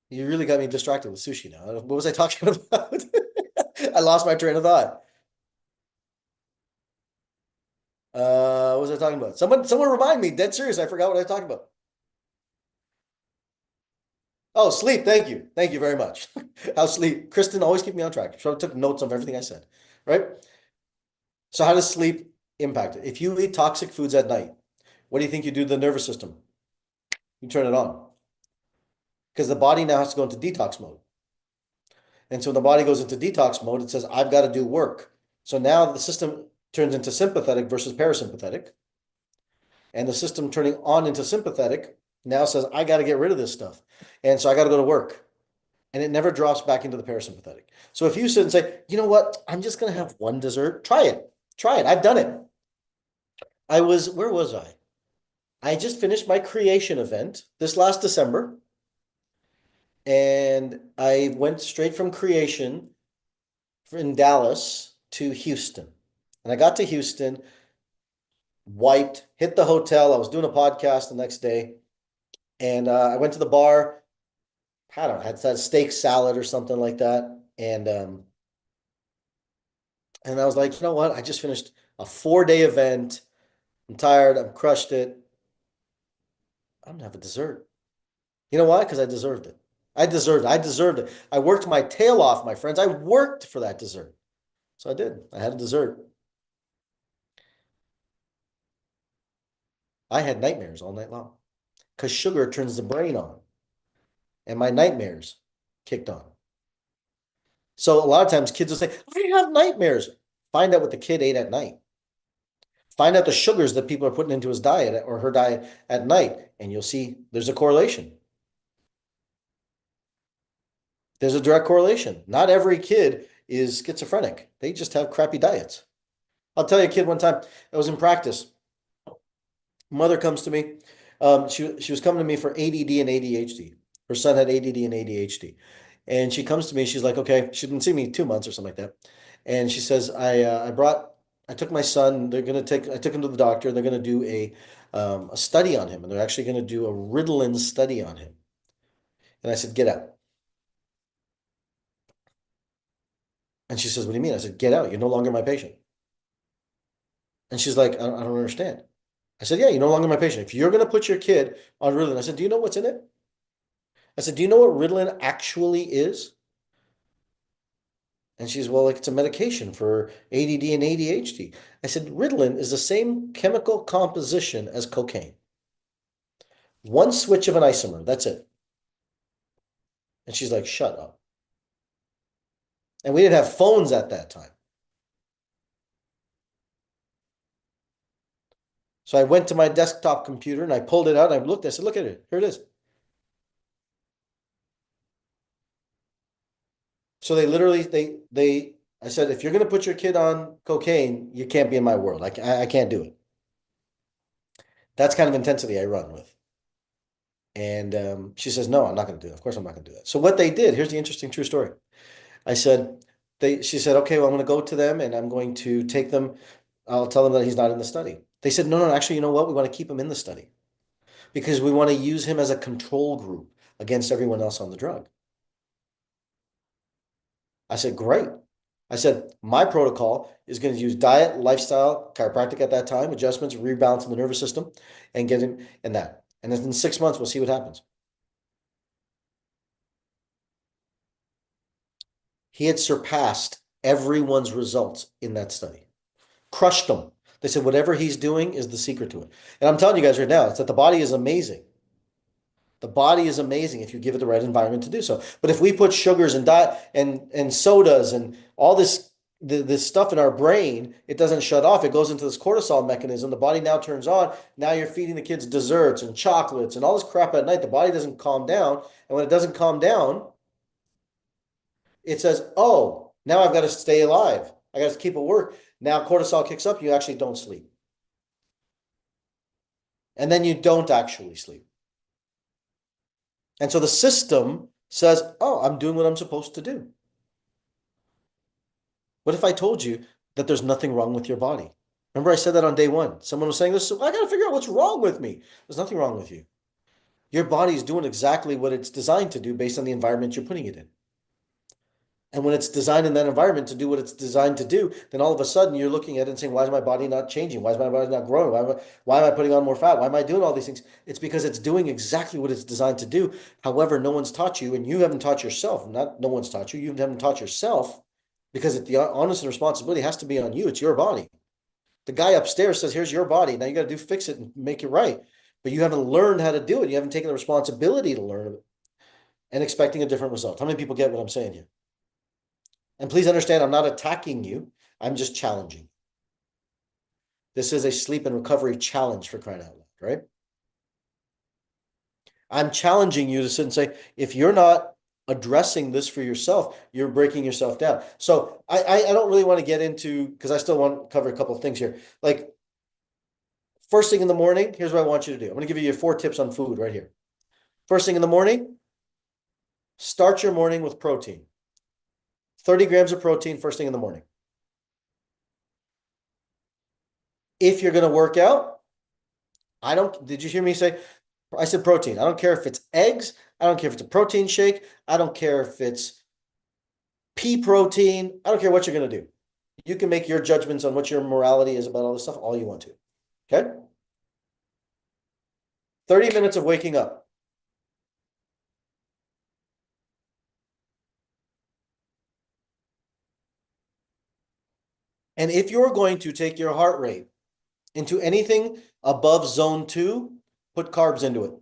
You really got me distracted with sushi now. What was I talking about? I lost my train of thought. What was I talking about? Someone remind me. Dead serious. I forgot what I was talking about. Oh, sleep. Thank you. Thank you very much. How sleep. Kristen always keep me on track. So I took notes of everything I said, right? So how does sleep impact it? If you eat toxic foods at night, what do you think you do to the nervous system? You turn it on. Because the body now has to go into detox mode. And so when the body goes into detox mode, it says, I've got to do work. So now the system turns into sympathetic versus parasympathetic. And the system turning on into sympathetic now says, I got to get rid of this stuff. And so I got to go to work. And it never drops back into the parasympathetic. So if you sit and say, you know what, I'm just going to have one dessert, try it. Try it. I've done it. Where was I? I just finished my creation event this last December. And I went straight from creation in Dallas to Houston. And I got to Houston, wiped, hit the hotel. I was doing a podcast the next day. And I went to the bar. I don't know, had that steak salad or something like that. And I was like, you know what? I just finished a 4-day event. I'm tired. I've crushed it. I'm gonna have a dessert. You know why? Because I deserved it. I deserved it. I deserved it. I worked my tail off, my friends. I worked for that dessert. So I did. I had a dessert. I had nightmares all night long because sugar turns the brain on, and my nightmares kicked on. So a lot of times kids will say, I have nightmares. Find out what the kid ate at night. Find out the sugars that people are putting into his diet or her diet at night, and you'll see there's a correlation. There's a direct correlation. Not every kid is schizophrenic. They just have crappy diets. I'll tell you a kid one time, I was in practice. Mother comes to me. She was coming to me for ADD and ADHD. Her son had ADD and ADHD. And she comes to me, she's like, okay, she didn't see me 2 months or something like that. And she says, I took my son, I took him to the doctor, they're gonna do a study on him, and they're actually gonna do a Ritalin study on him. And I said, get out. And she says, what do you mean? I said, get out, you're no longer my patient. And she's like, I don't understand. I said, yeah, you're no longer my patient. If you're gonna put your kid on Ritalin, I said, do you know what's in it? I said, do you know what Ritalin actually is? And she's, well, like it's a medication for ADD and ADHD. I said, Ritalin is the same chemical composition as cocaine. One switch of an isomer, that's it. And she's like, shut up. And we didn't have phones at that time. So I went to my desktop computer and I pulled it out and I looked, I said, look at it, here it is. So they literally, I said, if you're going to put your kid on cocaine, you can't be in my world. I can't do it. That's kind of intensity I run with. And she says, no, I'm not going to do it. Of course, I'm not going to do that. So what they did, here's the interesting true story. She said, okay, well, I'm going to go to them and I'm going to take them. I'll tell them that he's not in the study. They said, no, actually, you know what? We want to keep him in the study because we want to use him as a control group against everyone else on the drug. I said, great. I said, my protocol is going to use diet, lifestyle, chiropractic at that time, adjustments, rebalancing the nervous system, and get him in that. And then in 6 months, we'll see what happens. He had surpassed everyone's results in that study, crushed them. They said, whatever he's doing is the secret to it. And I'm telling you guys right now, it's that the body is amazing. The body is amazing if you give it the right environment to do so. But if we put sugars and diet and sodas and all this stuff in our brain, it doesn't shut off. It goes into this cortisol mechanism. The body now turns on. Now you're feeding the kids desserts and chocolates and all this crap at night. The body doesn't calm down. And when it doesn't calm down, it says, oh, now I've got to stay alive. I got to keep at work. Now cortisol kicks up, you actually don't sleep. And then you don't actually sleep. And so the system says, oh, I'm doing what I'm supposed to do. What if I told you that there's nothing wrong with your body? Remember I said that on day one. Someone was saying this, so I got to figure out what's wrong with me. There's nothing wrong with you. Your body is doing exactly what it's designed to do based on the environment you're putting it in. And when it's designed in that environment to do what it's designed to do, then all of a sudden you're looking at it and saying, why is my body not changing? Why is my body not growing? Why am I putting on more fat? Why am I doing all these things? It's because it's doing exactly what it's designed to do. However, no one's taught you, and you haven't taught yourself. Not no one's taught you. You haven't taught yourself, because the honest and responsibility has to be on you. It's your body. The guy upstairs says, here's your body. Now you got to fix it and make it right. But you haven't learned how to do it. You haven't taken the responsibility to learn it and expecting a different result. How many people get what I'm saying here? And please understand, I'm not attacking you. I'm just challenging. This is a sleep and recovery challenge, for crying out loud, right? I'm challenging you to sit and say, if you're not addressing this for yourself, you're breaking yourself down. So I don't really want to get into, because I still want to cover a couple of things here. Like, first thing in the morning, here's what I want you to do. I'm going to give you 4 tips on food right here. First thing in the morning, start your morning with protein. 30 grams of protein first thing in the morning. If you're going to work out, did you hear me say, I said protein. I don't care if it's eggs. I don't care if it's a protein shake. I don't care if it's pea protein. I don't care what you're going to do. You can make your judgments on what your morality is about all this stuff all you want to. Okay? 30 minutes of waking up. And if you're going to take your heart rate into anything above zone 2, put carbs into it.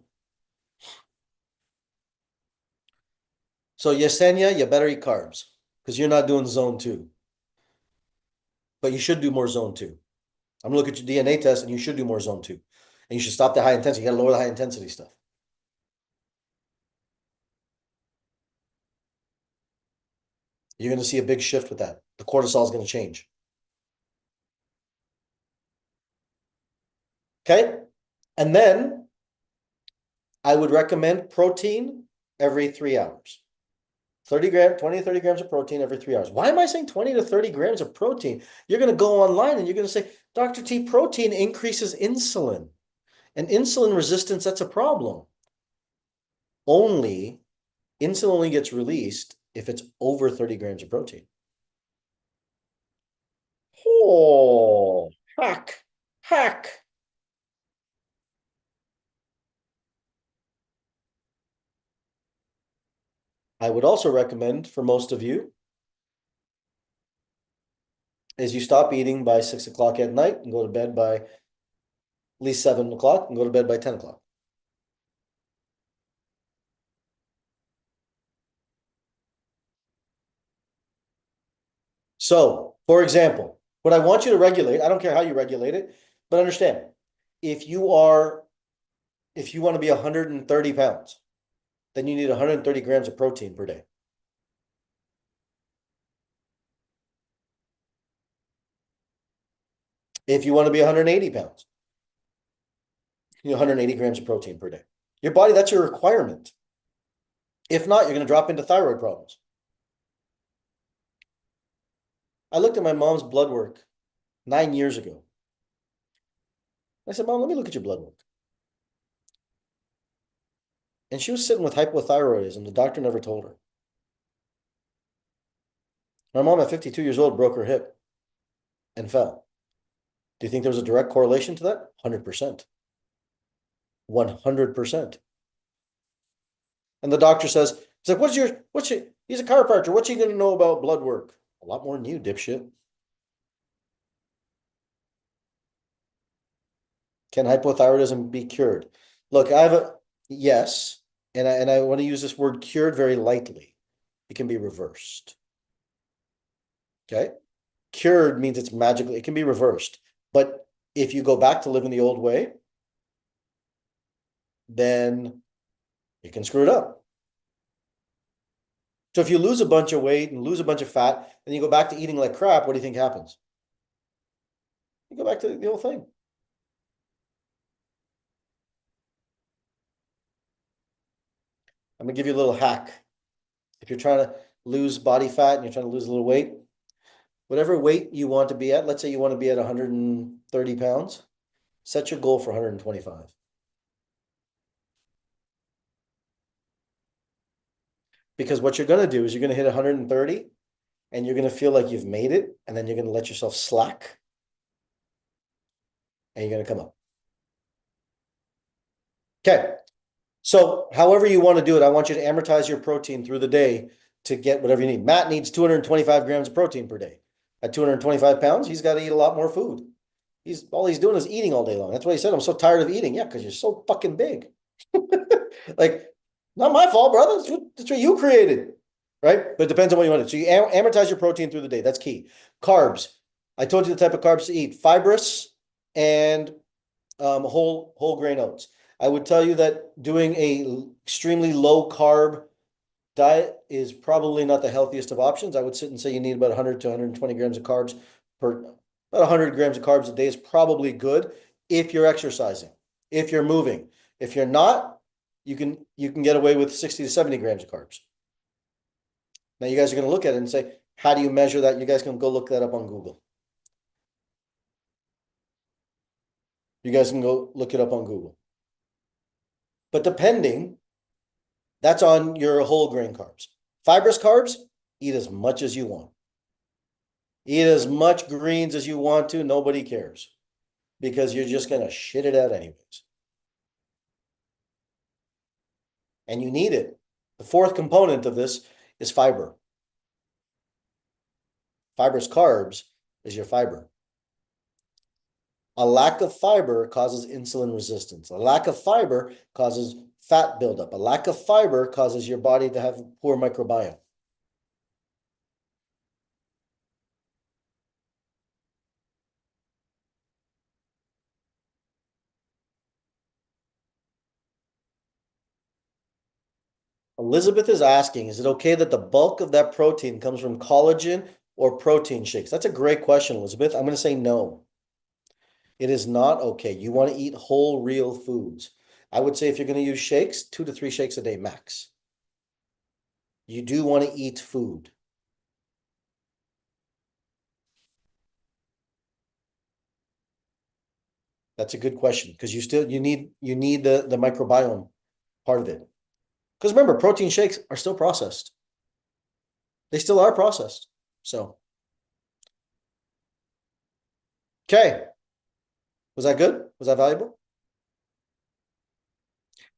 So Yesenia, you better eat carbs because you're not doing zone 2. But you should do more zone 2. I'm going to look at your DNA test and you should do more zone 2. And you should stop the high intensity. You got to lower the high intensity stuff. You're going to see a big shift with that. The cortisol is going to change. Okay? And then I would recommend protein every 3 hours. 20 to 30 grams of protein every 3 hours. Why am I saying 20 to 30 grams of protein? You're going to go online and you're going to say, Dr. T, protein increases insulin. And insulin resistance, that's a problem. Insulin only gets released if it's over 30 grams of protein. Oh, hack. I would also recommend for most of you is you stop eating by 6 o'clock at night and go to bed by at least 7 o'clock and go to bed by 10 o'clock. So, for example, what I want you to regulate, I don't care how you regulate it, but understand, if you want to be 130 pounds, then you need 130 grams of protein per day. If you want to be 180 pounds, you need 180 grams of protein per day. Your body, that's your requirement. If not, you're going to drop into thyroid problems. I looked at my mom's blood work 9 years ago. I said, Mom, let me look at your blood work. And she was sitting with hypothyroidism. The doctor never told her. My mom at 52 years old broke her hip and fell. Do you think there was a direct correlation to that? 100%. 100%. And the doctor says, he's like, he's a chiropractor. What's he going to know about blood work? A lot more than you, dipshit. Can hypothyroidism be cured? Look, yes, and I want to use this word cured very lightly. It can be reversed. Okay? Cured means it can be reversed. But if you go back to living the old way, then you can screw it up. So if you lose a bunch of weight and lose a bunch of fat, and you go back to eating like crap, what do you think happens? You go back to the old thing. I'm gonna give you a little hack. If you're trying to lose body fat and you're trying to lose a little weight, whatever weight you want to be at, let's say you want to be at 130 pounds, set your goal for 125. Because what you're going to do is you're going to hit 130 and you're going to feel like you've made it, and then you're going to let yourself slack and you're going to come up. Okay. So however you want to do it, I want you to amortize your protein through the day to get whatever you need. Matt needs 225 grams of protein per day. At 225 pounds, he's got to eat a lot more food. All he's doing is eating all day long. That's why he said, I'm so tired of eating. Yeah, because you're so fucking big. Like, not my fault, brother. That's what you created, right? But it depends on what you want to. So you amortize your protein through the day. That's key. Carbs. I told you the type of carbs to eat: fibrous and whole grain oats. I would tell you that doing a extremely low carb diet is probably not the healthiest of options. I would sit and say you need about 100 to 120 grams of carbs about 100 grams of carbs a day is probably good if you're exercising, if you're moving. If you're not, you can get away with 60 to 70 grams of carbs. Now you guys are going to look at it and say, how do you measure that? You guys can go look that up on Google. You guys can go look it up on Google. But depending, that's on your whole grain carbs. Fibrous carbs, eat as much as you want. Eat as much greens as you want to. Nobody cares because you're just going to shit it out anyways. And you need it. The fourth component of this is fiber. Fibrous carbs is your fiber. A lack of fiber causes insulin resistance. A lack of fiber causes fat buildup. A lack of fiber causes your body to have poor microbiome. Elizabeth is asking, is it okay that the bulk of that protein comes from collagen or protein shakes? That's a great question, Elizabeth. I'm going to say no. It is not okay. You want to eat whole, real foods. I would say if you're going to use shakes, 2 to 3 shakes a day max. You do want to eat food. That's a good question because you need the microbiome part of it. Because remember, protein shakes are still processed. They still are processed. So, okay. Was that good? Was that valuable?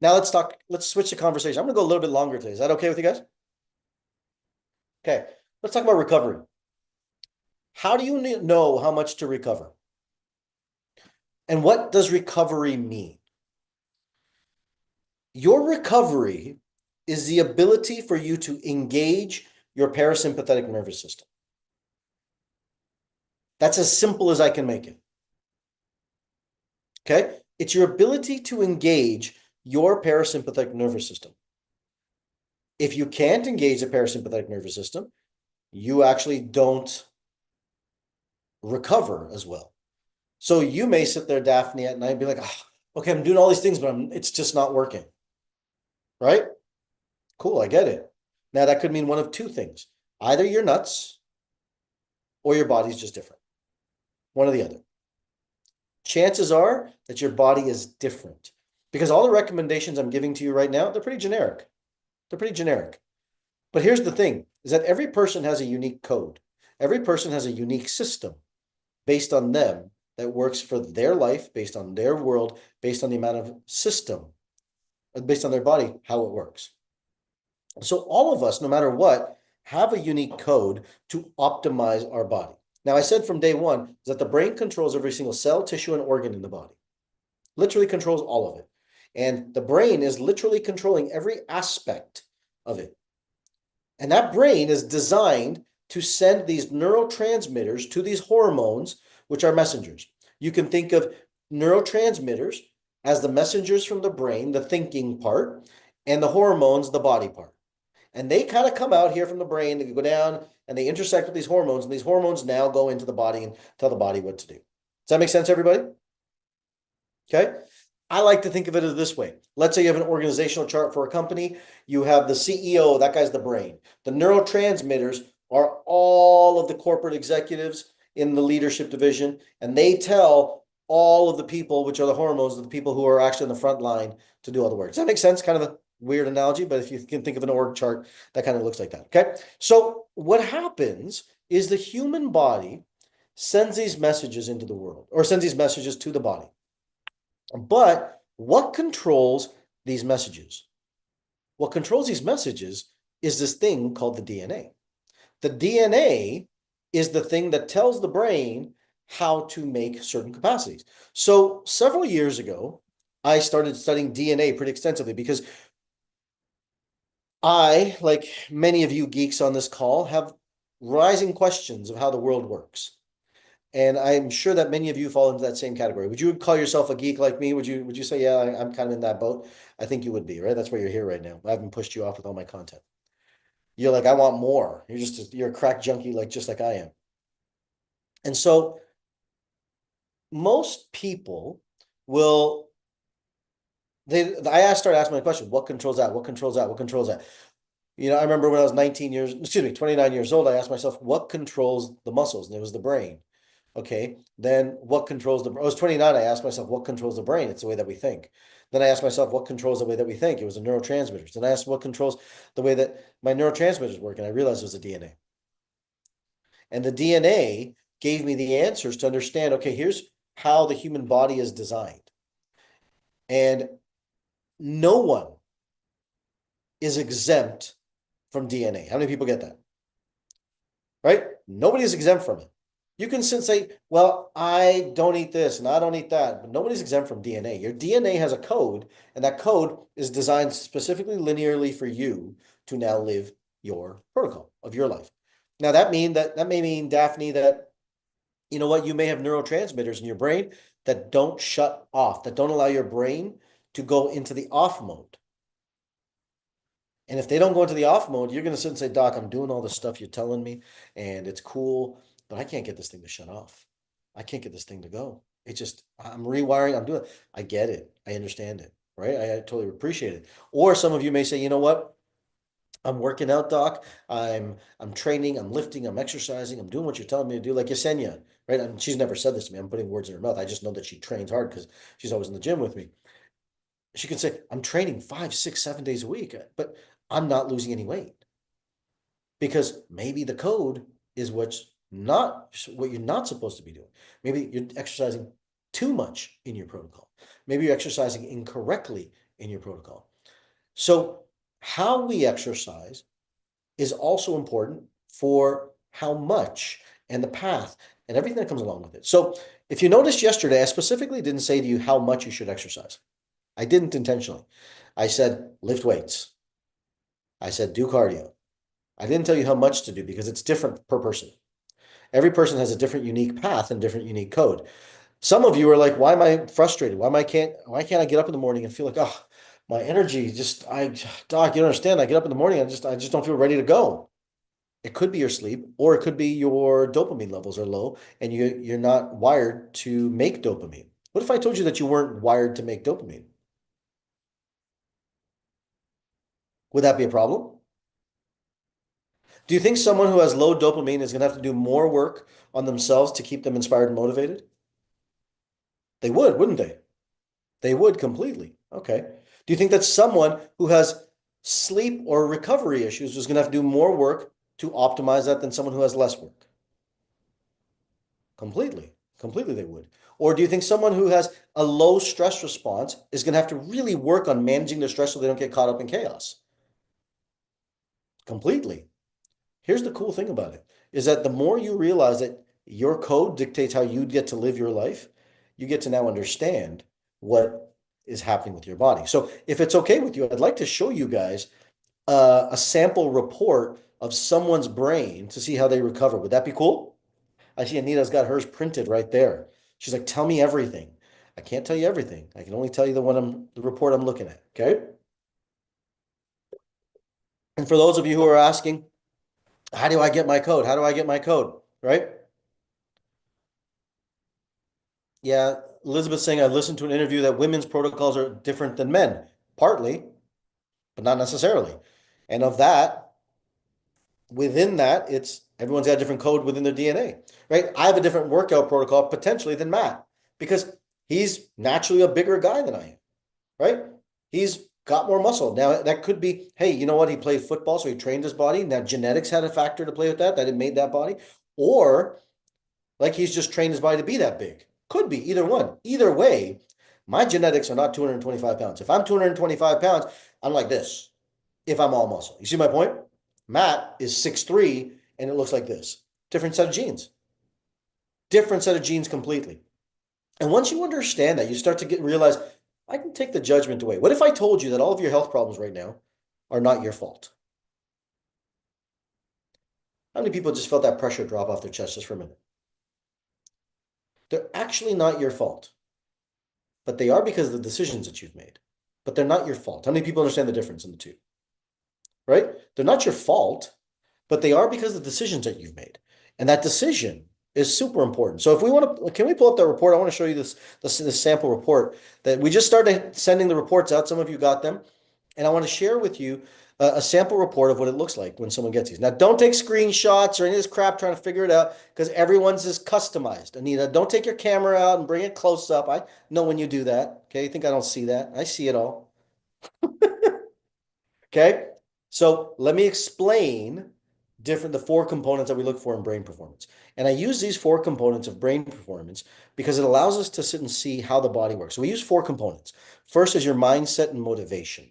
Now let's switch the conversation. I'm going to go a little bit longer today. Is that okay with you guys? Okay. Let's talk about recovery. How do you know how much to recover? And what does recovery mean? Your recovery is the ability for you to engage your parasympathetic nervous system. That's as simple as I can make it. Okay? It's your ability to engage your parasympathetic nervous system. If you can't engage the parasympathetic nervous system, you actually don't recover as well. So you may sit there, Daphne, at night and be like, oh, okay, I'm doing all these things, but it's just not working. Right? Cool, I get it. Now that could mean one of two things. Either you're nuts or your body's just different. One or the other. Chances are that your body is different because all the recommendations I'm giving to you right now, they're pretty generic. They're pretty generic. But here's the thing, is that every person has a unique code. Every person has a unique system based on them that works for their life, based on their world, based on the amount of system, based on their body, how it works. So all of us, no matter what, have a unique code to optimize our body. Now, I said from day one that the brain controls every single cell, tissue, and organ in the body. Literally controls all of it. And the brain is literally controlling every aspect of it. And that brain is designed to send these neurotransmitters to these hormones, which are messengers. You can think of neurotransmitters as the messengers from the brain, the thinking part, and the hormones, the body part. And they kind of come out here from the brain, they go down and they intersect with these hormones, and these hormones now go into the body and tell the body what to do. that make sense, everybody? Okay. I like to think of it as this way. Let's say you have an organizational chart for a company. You have the CEO, that guy's the brain. The neurotransmitters are all of the corporate executives in the leadership division, and they tell all of the people, which are the hormones, the people who are actually in the front line to do all the work. Does that make sense? Kind of a weird analogy, but if you can think of an org chart, that kind of looks like that. Okay. So what happens is the human body sends these messages into the world, or sends these messages to the body. But what controls these messages? What controls these messages is this thing called the DNA. The DNA is the thing that tells the brain how to make certain capacities. So several years ago, I started studying DNA pretty extensively because I, like many of you geeks on this call, have rising questions of how the world works. And I'm sure that many of you fall into that same category. Would you call yourself a geek like me? Would you say, yeah, I'm kind of in that boat? I think you would be, right? That's why you're here right now. I haven't pushed you off with all my content. You're like, I want more. You're a crack junkie, just like I am. And so most people will, I started asking my question, what controls that? What controls that? What controls that? I remember when I was 29 years old, I asked myself, what controls the muscles? And it was the brain. Okay, then what controls I was 29, I asked myself, what controls the brain? It's the way that we think. Then I asked myself, what controls the way that we think? It was the neurotransmitters. Then I asked what controls the way that my neurotransmitters work, and I realized it was the DNA. And the DNA gave me the answers to understand, okay, here's how the human body is designed. And no one is exempt from DNA. How many people get that? Right? Nobody is exempt from it. You can say, well, I don't eat this and I don't eat that, but nobody's exempt from DNA. Your DNA has a code, and that code is designed specifically linearly for you to now live your protocol of your life. Now that may mean, Daphne, that you know what, you may have neurotransmitters in your brain that don't shut off, that don't allow your brain to go into the off mode. And if they don't go into the off mode, you're going to sit and say, Doc, I'm doing all the stuff you're telling me, and it's cool, but I can't get this thing to shut off. I can't get this thing to go. I'm rewiring, I'm doing it. I get it. I understand it, right? I totally appreciate it. Or some of you may say, you know what? I'm working out, Doc. I'm training, I'm lifting, I'm exercising, I'm doing what you're telling me to do, like Yesenia, right? I mean, she's never said this to me. I'm putting words in her mouth. I just know that she trains hard because she's always in the gym with me. She can say, I'm training 5, 6, 7 days a week, but I'm not losing any weight. Because maybe the code is what you're not supposed to be doing. Maybe you're exercising too much in your protocol. Maybe you're exercising incorrectly in your protocol. So how we exercise is also important for how much and the path and everything that comes along with it. So if you noticed yesterday, I specifically didn't say to you how much you should exercise. I didn't intentionally. I said, lift weights. I said, do cardio. I didn't tell you how much to do because it's different per person. Every person has a different unique path and different unique code. Some of you are like, why am I frustrated? Why can't I get up in the morning and feel like, oh, my energy Doc, you don't understand. I get up in the morning, I just don't feel ready to go. It could be your sleep, or it could be your dopamine levels are low and you're not wired to make dopamine. What if I told you that you weren't wired to make dopamine? Would that be a problem? Do you think someone who has low dopamine is going to have to do more work on themselves to keep them inspired and motivated? They would, wouldn't they? They would completely. Okay. Do you think that someone who has sleep or recovery issues is going to have to do more work to optimize that than someone who has less work? Completely. Completely they would. Or do you think someone who has a low stress response is going to have to really work on managing their stress so they don't get caught up in chaos? Completely. Here's the cool thing about it, is that the more you realize that your code dictates how you get to live your life, you get to now understand what is happening with your body. So if it's okay with you, I'd like to show you guys a sample report of someone's brain to see how they recover. Would that be cool? I see Anita's got hers printed right there. She's like, tell me everything. I can't tell you everything. I can only tell you the report I'm looking at, okay? And for those of you who are asking, how do I get my code? How do I get my code? Right? Yeah, Elizabeth's saying I listened to an interview that women's protocols are different than men, partly, but not necessarily. And of that, within that, it's everyone's got a different code within their DNA, right? I have a different workout protocol potentially than Matt because he's naturally a bigger guy than I am, right? He's got more muscle. Now, that could be, hey, you know what? He played football, so he trained his body. Now, genetics had a factor to play with that it made that body. Or like he's just trained his body to be that big. Could be either one. Either way, my genetics are not 225 pounds. If I'm 225 pounds, I'm like this if I'm all muscle. You see my point? Matt is 6'3", and it looks like this. Different set of genes. Different set of genes completely. And once you understand that, you start to realize, I can take the judgment away. What if I told you that all of your health problems right now are not your fault? How many people just felt that pressure drop off their chest just for a minute? They're actually not your fault, but they are because of the decisions that you've made. But they're not your fault. How many people understand the difference in the two? Right? They're not your fault, but they are because of the decisions that you've made. And that decision is super important. So if we want to, can we pull up that report? I want to show you this sample report that we just started sending the reports out. Some of you got them. And I want to share with you a sample report of what it looks like when someone gets these. Now, don't take screenshots or any of this crap trying to figure it out because everyone's is customized. Anita, don't take your camera out and bring it close up. I know when you do that. Okay, you think I don't see that? I see it all. Okay, so let me explain the 4 components that we look for in brain performance. And I use these 4 components of brain performance because it allows us to sit and see how the body works. So we use 4 components. First is your mindset and motivation.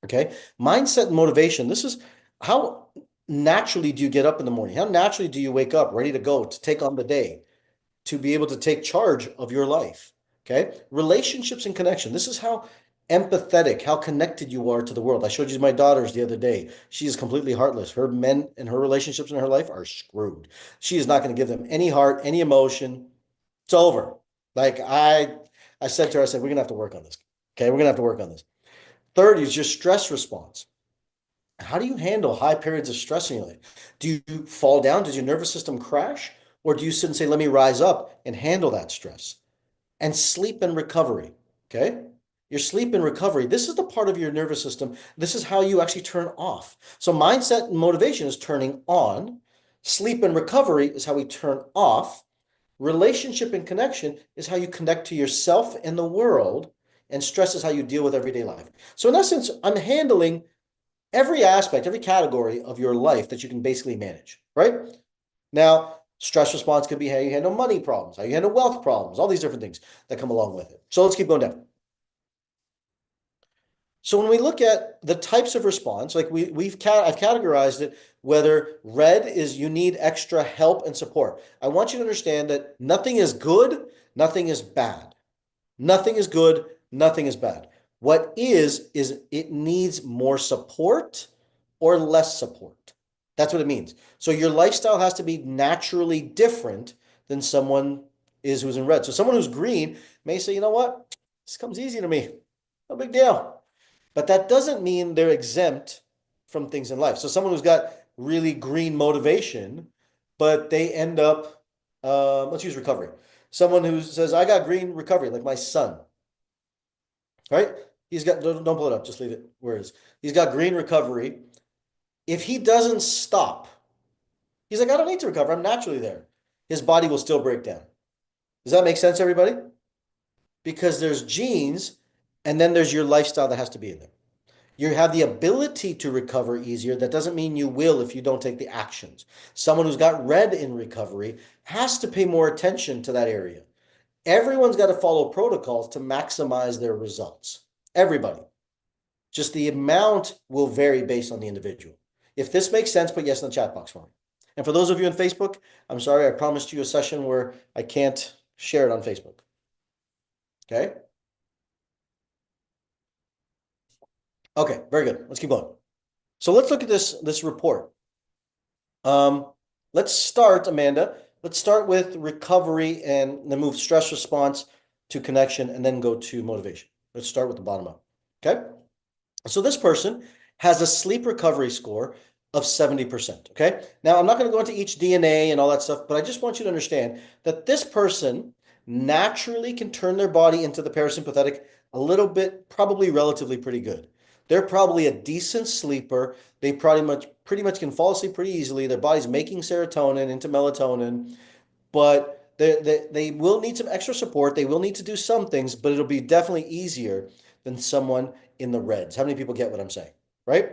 Okay, mindset and motivation. This is how naturally do you get up in the morning? How naturally do you wake up ready to go, to take on the day, to be able to take charge of your life? Okay, relationships and connection. This is how empathetic, how connected you are to the world. I showed you my daughters the other day. She is completely heartless. Her men and her relationships in her life are screwed. She is not going to give them any heart, any emotion. It's over. Like I said to her, I said, we're going to have to work on this. Okay, we're going to have to work on this. Third is your stress response. How do you handle high periods of stress in your life? Do you fall down? Does your nervous system crash? Or do you sit and say, let me rise up and handle that stress? And sleep and recovery, okay? Your sleep and recovery, this is the part of your nervous system. This is how you actually turn off. So mindset and motivation is turning on. Sleep and recovery is how we turn off. Relationship and connection is how you connect to yourself and the world. And stress is how you deal with everyday life. So in essence, I'm handling every aspect, every category of your life that you can basically manage, right? Now, stress response could be how you handle money problems, how you handle wealth problems, all these different things that come along with it. So let's keep going down. So when we look at the types of response, like I've categorized it, whether red is you need extra help and support. I want you to understand that nothing is good, nothing is bad. Nothing is good, nothing is bad. What is it needs more support or less support. That's what it means. So your lifestyle has to be naturally different than someone who's in red. So someone who's green may say, you know what? This comes easy to me. No big deal. But that doesn't mean they're exempt from things in life. So someone who's got really green motivation, but they end up, let's use recovery. Someone who says, I got green recovery, like my son, right? He's got, don't pull it up, just leave it where it is. He's got green recovery. If he doesn't stop, he's like, I don't need to recover. I'm naturally there. His body will still break down. Does that make sense, everybody? Because there's genes, and then there's your lifestyle that has to be in there. You have the ability to recover easier. That doesn't mean you will if you don't take the actions. Someone who's got red in recovery has to pay more attention to that area. Everyone's got to follow protocols to maximize their results. Everybody. Just the amount will vary based on the individual. If this makes sense, put yes in the chat box for me. And for those of you on Facebook, I'm sorry, I promised you a session where I can't share it on Facebook. Okay? Okay, very good. Let's keep going. So let's look at this report. Let's start, Amanda. Let's start with recovery and then move stress response to connection and then go to motivation. Let's start with the bottom up. Okay? So this person has a sleep recovery score of 70%. Okay? Now, I'm not going to go into each DNA and all that stuff, but I just want you to understand that this person naturally can turn their body into the parasympathetic a little bit, probably relatively pretty good. They're probably a decent sleeper. They pretty much can fall asleep pretty easily. Their body's making serotonin into melatonin, but they will need some extra support. They will need to do some things, but it'll be definitely easier than someone in the reds. How many people get what I'm saying, right?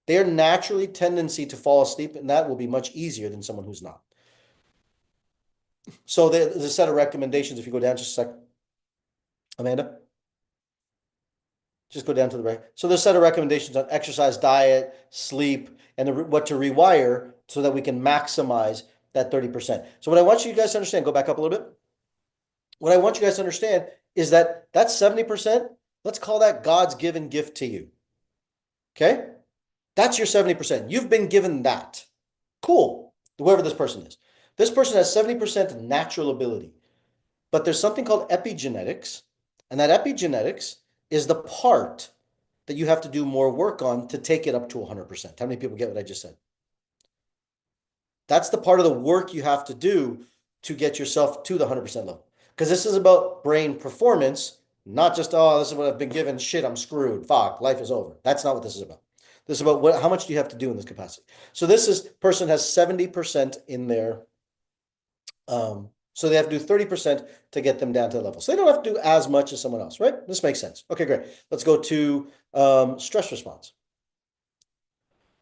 They are naturally tendency to fall asleep, and that will be much easier than someone who's not. So there's a set of recommendations. If you go down just a sec, Amanda, just go down to the right. So there's a set of recommendations on exercise, diet, sleep, and what to rewire so that we can maximize that 30%. So what I want you guys to understand, go back up a little bit. What I want you guys to understand is that 70%, let's call that God's given gift to you. Okay? That's your 70%. You've been given that. Cool. Whoever this person is. This person has 70% natural ability. But there's something called epigenetics, and that epigenetics is the part that you have to do more work on to take it up to 100%. How many people get what I just said? That's the part of the work you have to do to get yourself to the 100% level. Because this is about brain performance, not just, oh, this is what I've been given. Shit, I'm screwed. Fuck, life is over. That's not what this is about. This is about how much do you have to do in this capacity. So person has 70% in their, so they have to do 30% to get them down to the level. So they don't have to do as much as someone else, right? This makes sense. Okay, great. Let's go to stress response.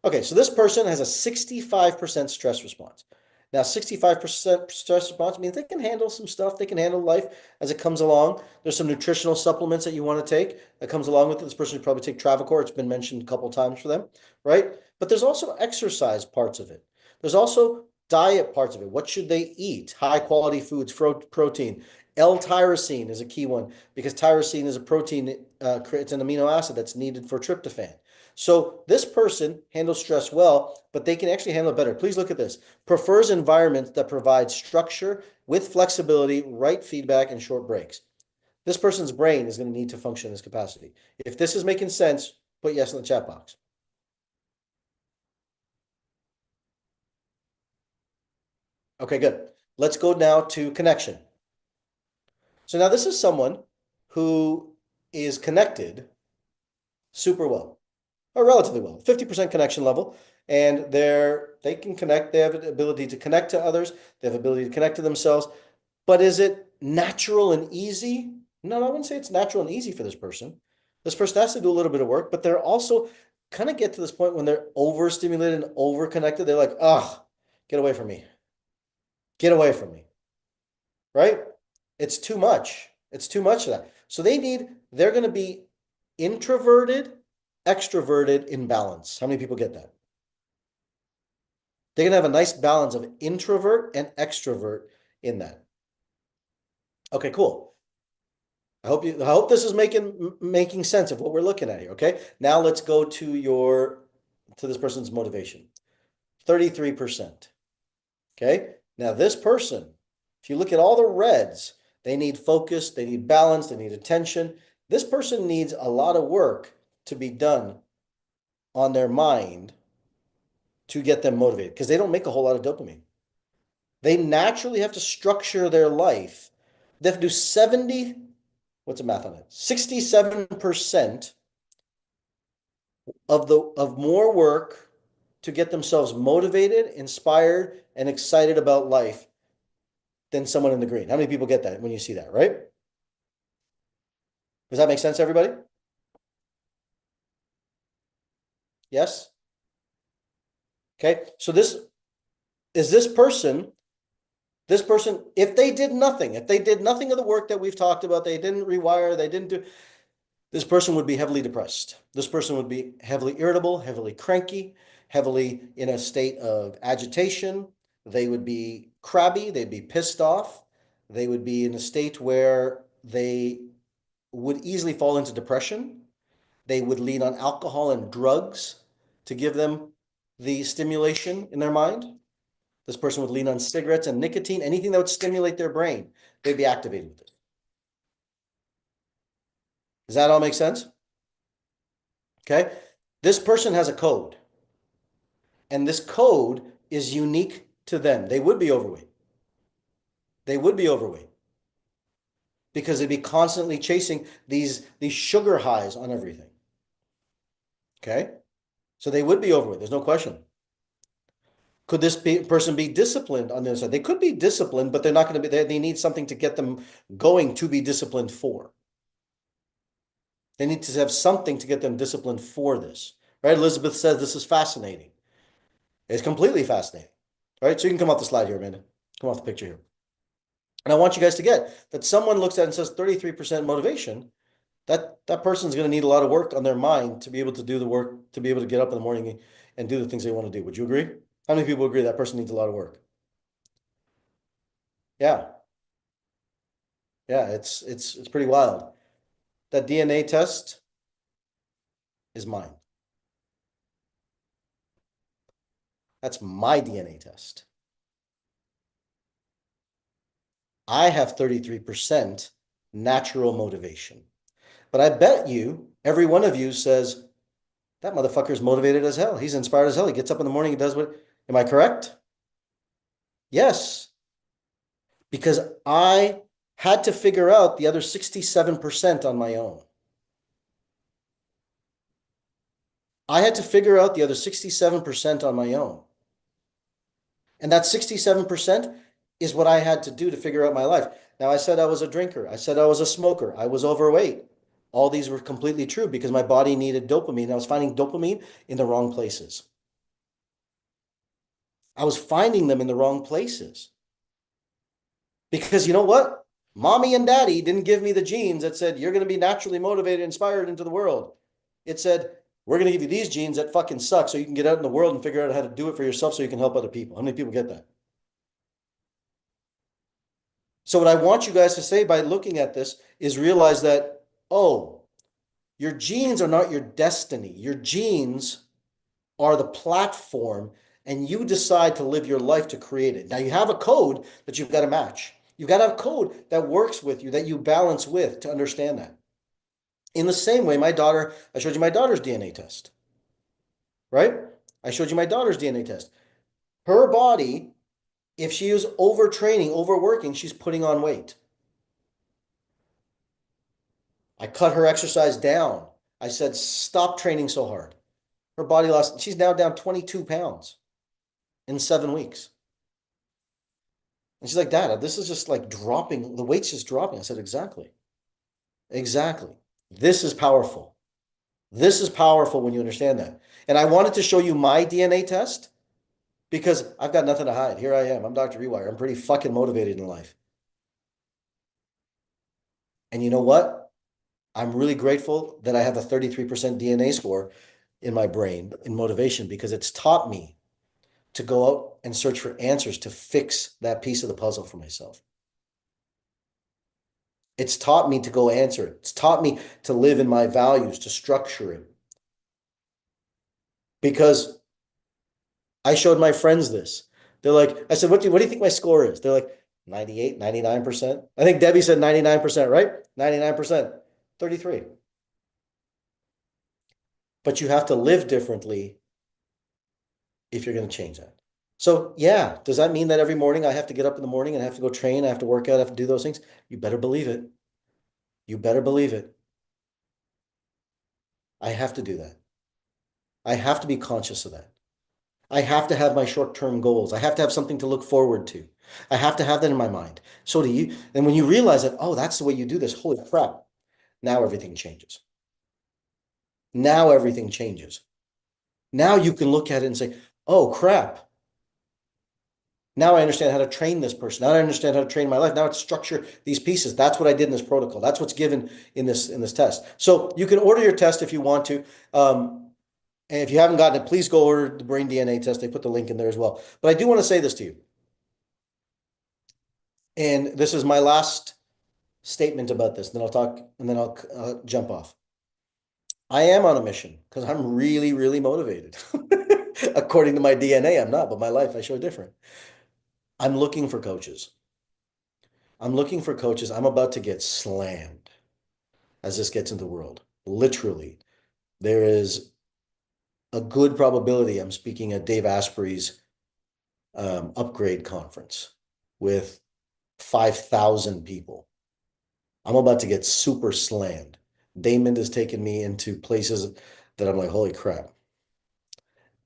Okay, so this person has a 65% stress response. Now, 65% stress response means they can handle some stuff. They can handle life as it comes along. There's some nutritional supplements that you want to take that comes along with it. This person should probably take Travacor. It's been mentioned a couple of times for them, right? But there's also exercise parts of it. There's also diet parts of it. What should they eat? High quality foods, protein. L-tyrosine is a key one because tyrosine is a protein. It's an amino acid that's needed for tryptophan. So this person handles stress well, but they can actually handle it better. Please look at this. Prefers environments that provide structure with flexibility, right feedback, and short breaks. This person's brain is going to need to function in this capacity. If this is making sense, put yes in the chat box. Okay, good. Let's go now to connection. So now this is someone who is connected super well, or relatively well, 50% connection level, and they can connect. They have an ability to connect to others. They have ability to connect to themselves. But is it natural and easy? No, I wouldn't say it's natural and easy for this person. This person has to do a little bit of work, but they're also kind of get to this point when they're overstimulated and overconnected. They're like, ugh, get away from me. Get away from me. Right? It's too much. It's too much of that. So they're going to be introverted, extroverted in balance. How many people get that? They're going to have a nice balance of introvert and extrovert in that. Okay, cool. I hope this is making sense of what we're looking at here. Okay. Now let's go to this person's motivation. 33%. Okay. Now this person, if you look at all the reds, they need focus, they need balance, they need attention. This person needs a lot of work to be done on their mind to get them motivated because they don't make a whole lot of dopamine. They naturally have to structure their life. They have to do what's the math on it? 67% of more work to get themselves motivated, inspired, and excited about life than someone in the green. How many people get that when you see that, right? Does that make sense, everybody? Yes? Okay, so this person, if they did nothing of the work that we've talked about, they didn't rewire, they didn't do, this person would be heavily depressed. This person would be heavily irritable, heavily cranky, heavily in a state of agitation. They would be crabby, they'd be pissed off. They would be in a state where they would easily fall into depression. They would lean on alcohol and drugs to give them the stimulation in their mind. This person would lean on cigarettes and nicotine, anything that would stimulate their brain. They'd be activated with it. Does that all make sense? Okay. This person has a code. And this code is unique to them. They would be overweight. They would be overweight. because they'd be constantly chasing these sugar highs on everything. Okay? So they would be overweight. There's no question. Could this person be disciplined on the other side? They could be disciplined, but they're not going to be, they need something to get them going to be disciplined for. They need to have something to get them disciplined for this, right? Elizabeth says this is fascinating. It's completely fascinating, right? So you can come off the slide here, Amanda. Come off the picture here. And I want you guys to get that someone looks at it and says 33% motivation. That person's going to need a lot of work on their mind to be able to do the work, to be able to get up in the morning and do the things they want to do. Would you agree? How many people agree that person needs a lot of work? Yeah. Yeah, it's pretty wild. That DNA test is mine. That's my DNA test. I have 33% natural motivation. But I bet you, every one of you says, that motherfucker is motivated as hell. He's inspired as hell. He gets up in the morning, he does what, am I correct? Yes. Because I had to figure out the other 67% on my own. I had to figure out the other 67% on my own. And that 67% is what I had to do to figure out my life. Now, I said I was a drinker. I said I was a smoker. I was overweight. All these were completely true because my body needed dopamine. I was finding dopamine in the wrong places. I was finding them in the wrong places. Because you know what? Mommy and daddy didn't give me the genes that said, you're going to be naturally motivated, inspired into the world. It said, we're going to give you these genes that fucking suck so you can get out in the world and figure out how to do it for yourself so you can help other people. How many people get that? So what I want you guys to say by looking at this is realize that, oh, your genes are not your destiny. Your genes are the platform, and you decide to live your life to create it. Now you have a code that you've got to match. You've got to have a code that works with you, that you balance with to understand that. In the same way, my daughter, I showed you my daughter's DNA test, right? I showed you my daughter's DNA test. Her body, if she is overtraining, overworking, she's putting on weight. I cut her exercise down. I said, stop training so hard. Her body lost, she's now down 22 pounds in 7 weeks. And she's like, Dad, this is just like dropping, the weight's just dropping. I said, exactly. Exactly. This is powerful. This is powerful when you understand that. And I wanted to show you my DNA test because I've got nothing to hide. Here I am. I'm Dr. Rewire. I'm pretty fucking motivated in life. And you know what? I'm really grateful that I have a 33% DNA score in my brain in motivation because it's taught me to go out and search for answers to fix that piece of the puzzle for myself. It's taught me to go answer it. It's taught me to live in my values, to structure it. Because I showed my friends this. They're like, I said, what do you think my score is? They're like, 98, 99%. I think Debbie said 99%, right? 99%, 33. But you have to live differently if you're going to change that. So yeah, does that mean that every morning I have to get up in the morning and I have to go train, I have to work out, I have to do those things? You better believe it. You better believe it. I have to do that. I have to be conscious of that. I have to have my short-term goals. I have to have something to look forward to. I have to have that in my mind. So do you. And when you realize that, oh, that's the way you do this, holy crap, now everything changes. Now everything changes. Now you can look at it and say, oh, crap. Now I understand how to train this person. Now I understand how to train my life. Now it's structure these pieces. That's what I did in this protocol. That's what's given in this test. So you can order your test if you want to. And if you haven't gotten it, please go order the brain DNA test. They put the link in there as well. But I do want to say this to you. And this is my last statement about this. Then I'll talk and then I'll jump off. I am on a mission because I'm really, really motivated. According to my DNA, I'm not, but my life, I show different. I'm looking for coaches. I'm looking for coaches. I'm about to get slammed as this gets into the world. Literally, there is a good probability I'm speaking at Dave Asprey's upgrade conference with 5,000 people. I'm about to get super slammed. Damon has taken me into places that I'm like, holy crap.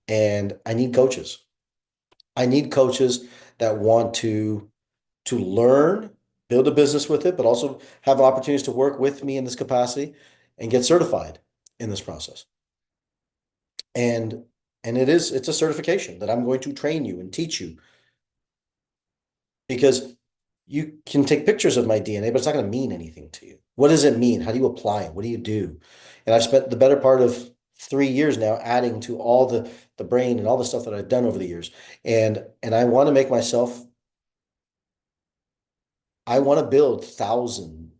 And I need coaches. I need coaches that want to learn, build a business with it, but also have opportunities to work with me in this capacity and get certified in this process. And it's a certification that I'm going to train you and teach you, because you can take pictures of my DNA, but it's not going to mean anything to you. What does it mean? How do you apply it? What do you do? And I've spent the better part of 3 years now adding to all the brain and all the stuff that I've done over the years. And I want to make myself, I want to build a thousand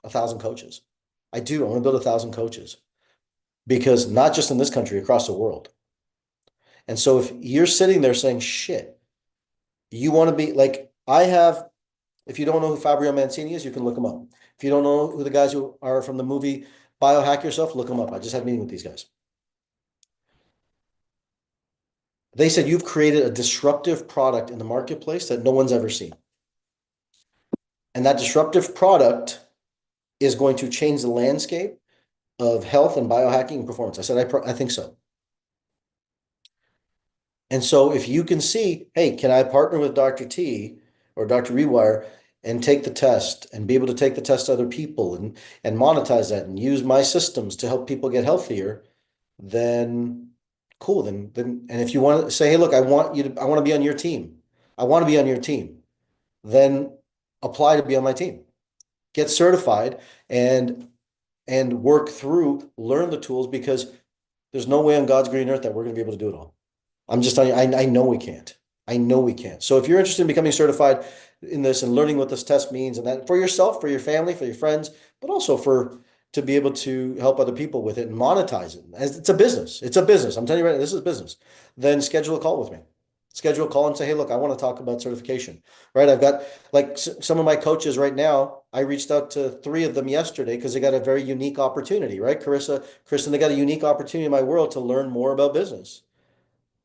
coaches. I do. I want to build 1,000 coaches, because not just in this country, across the world. And so if you're sitting there saying, shit, you want to be like, if you don't know who Fabio Mancini is, you can look him up. If you don't know who the guys who are from the movie Biohack Yourself, look them up. I just had a meeting with these guys. They said you've created a disruptive product in the marketplace that no one's ever seen. And that disruptive product is going to change the landscape of health and biohacking and performance. I said, I think so. And so if you can see, hey, can I partner with Dr. T or Dr. Rewire and take the test and be able to take the test to other people and monetize that and use my systems to help people get healthier, then cool. Then and if you want to say, hey, look, I want to be on your team. I want to be on your team. Then apply to be on my team. Get certified and work through, learn the tools, because there's no way on God's green earth that we're going to be able to do it all. I'm just telling you, I know we can't. I know we can't. So if you're interested in becoming certified in this and learning what this test means, and that for yourself, for your family, for your friends, but also to be able to help other people with it and monetize it, as it's a business. It's a business. I'm telling you right now, this is business. Then schedule a call with me. Schedule a call and say, hey, look, I want to talk about certification, right? I've got like some of my coaches right now. I reached out to 3 of them yesterday because they got a very unique opportunity, right? Kristen, they got a unique opportunity in my world to learn more about business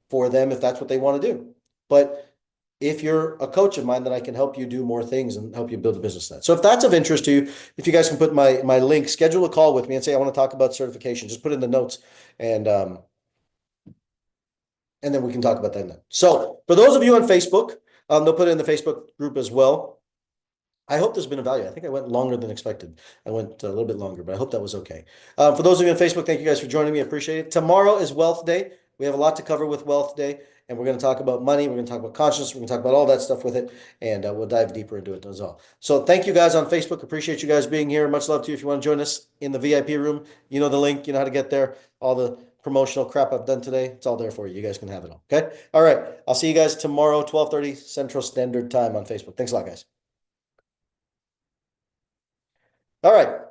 for them if that's what they want to do. But if you're a coach of mine, then I can help you do more things and help you build a business net. So if that's of interest to you, if you guys can put my link, schedule a call with me and say, I want to talk about certification, just put in the notes and then we can talk about that then. So for those of you on Facebook, they'll put it in the Facebook group as well. I hope this has been of value. I think I went longer than expected. I went a little bit longer, but I hope that was okay. For those of you on Facebook, thank you guys for joining me. I appreciate it. Tomorrow is Wealth Day. We have a lot to cover with Wealth Day, and we're going to talk about money. We're going to talk about consciousness. We're going to talk about all that stuff with it, and we'll dive deeper into it as well. So thank you guys on Facebook. Appreciate you guys being here. Much love to you. If you want to join us in the VIP room, you know the link. You know how to get there. All the promotional crap I've done today, it's all there for you. You guys can have it all. Okay? All right. I'll see you guys tomorrow, 12:30 Central Standard Time on Facebook. Thanks a lot, guys. All right.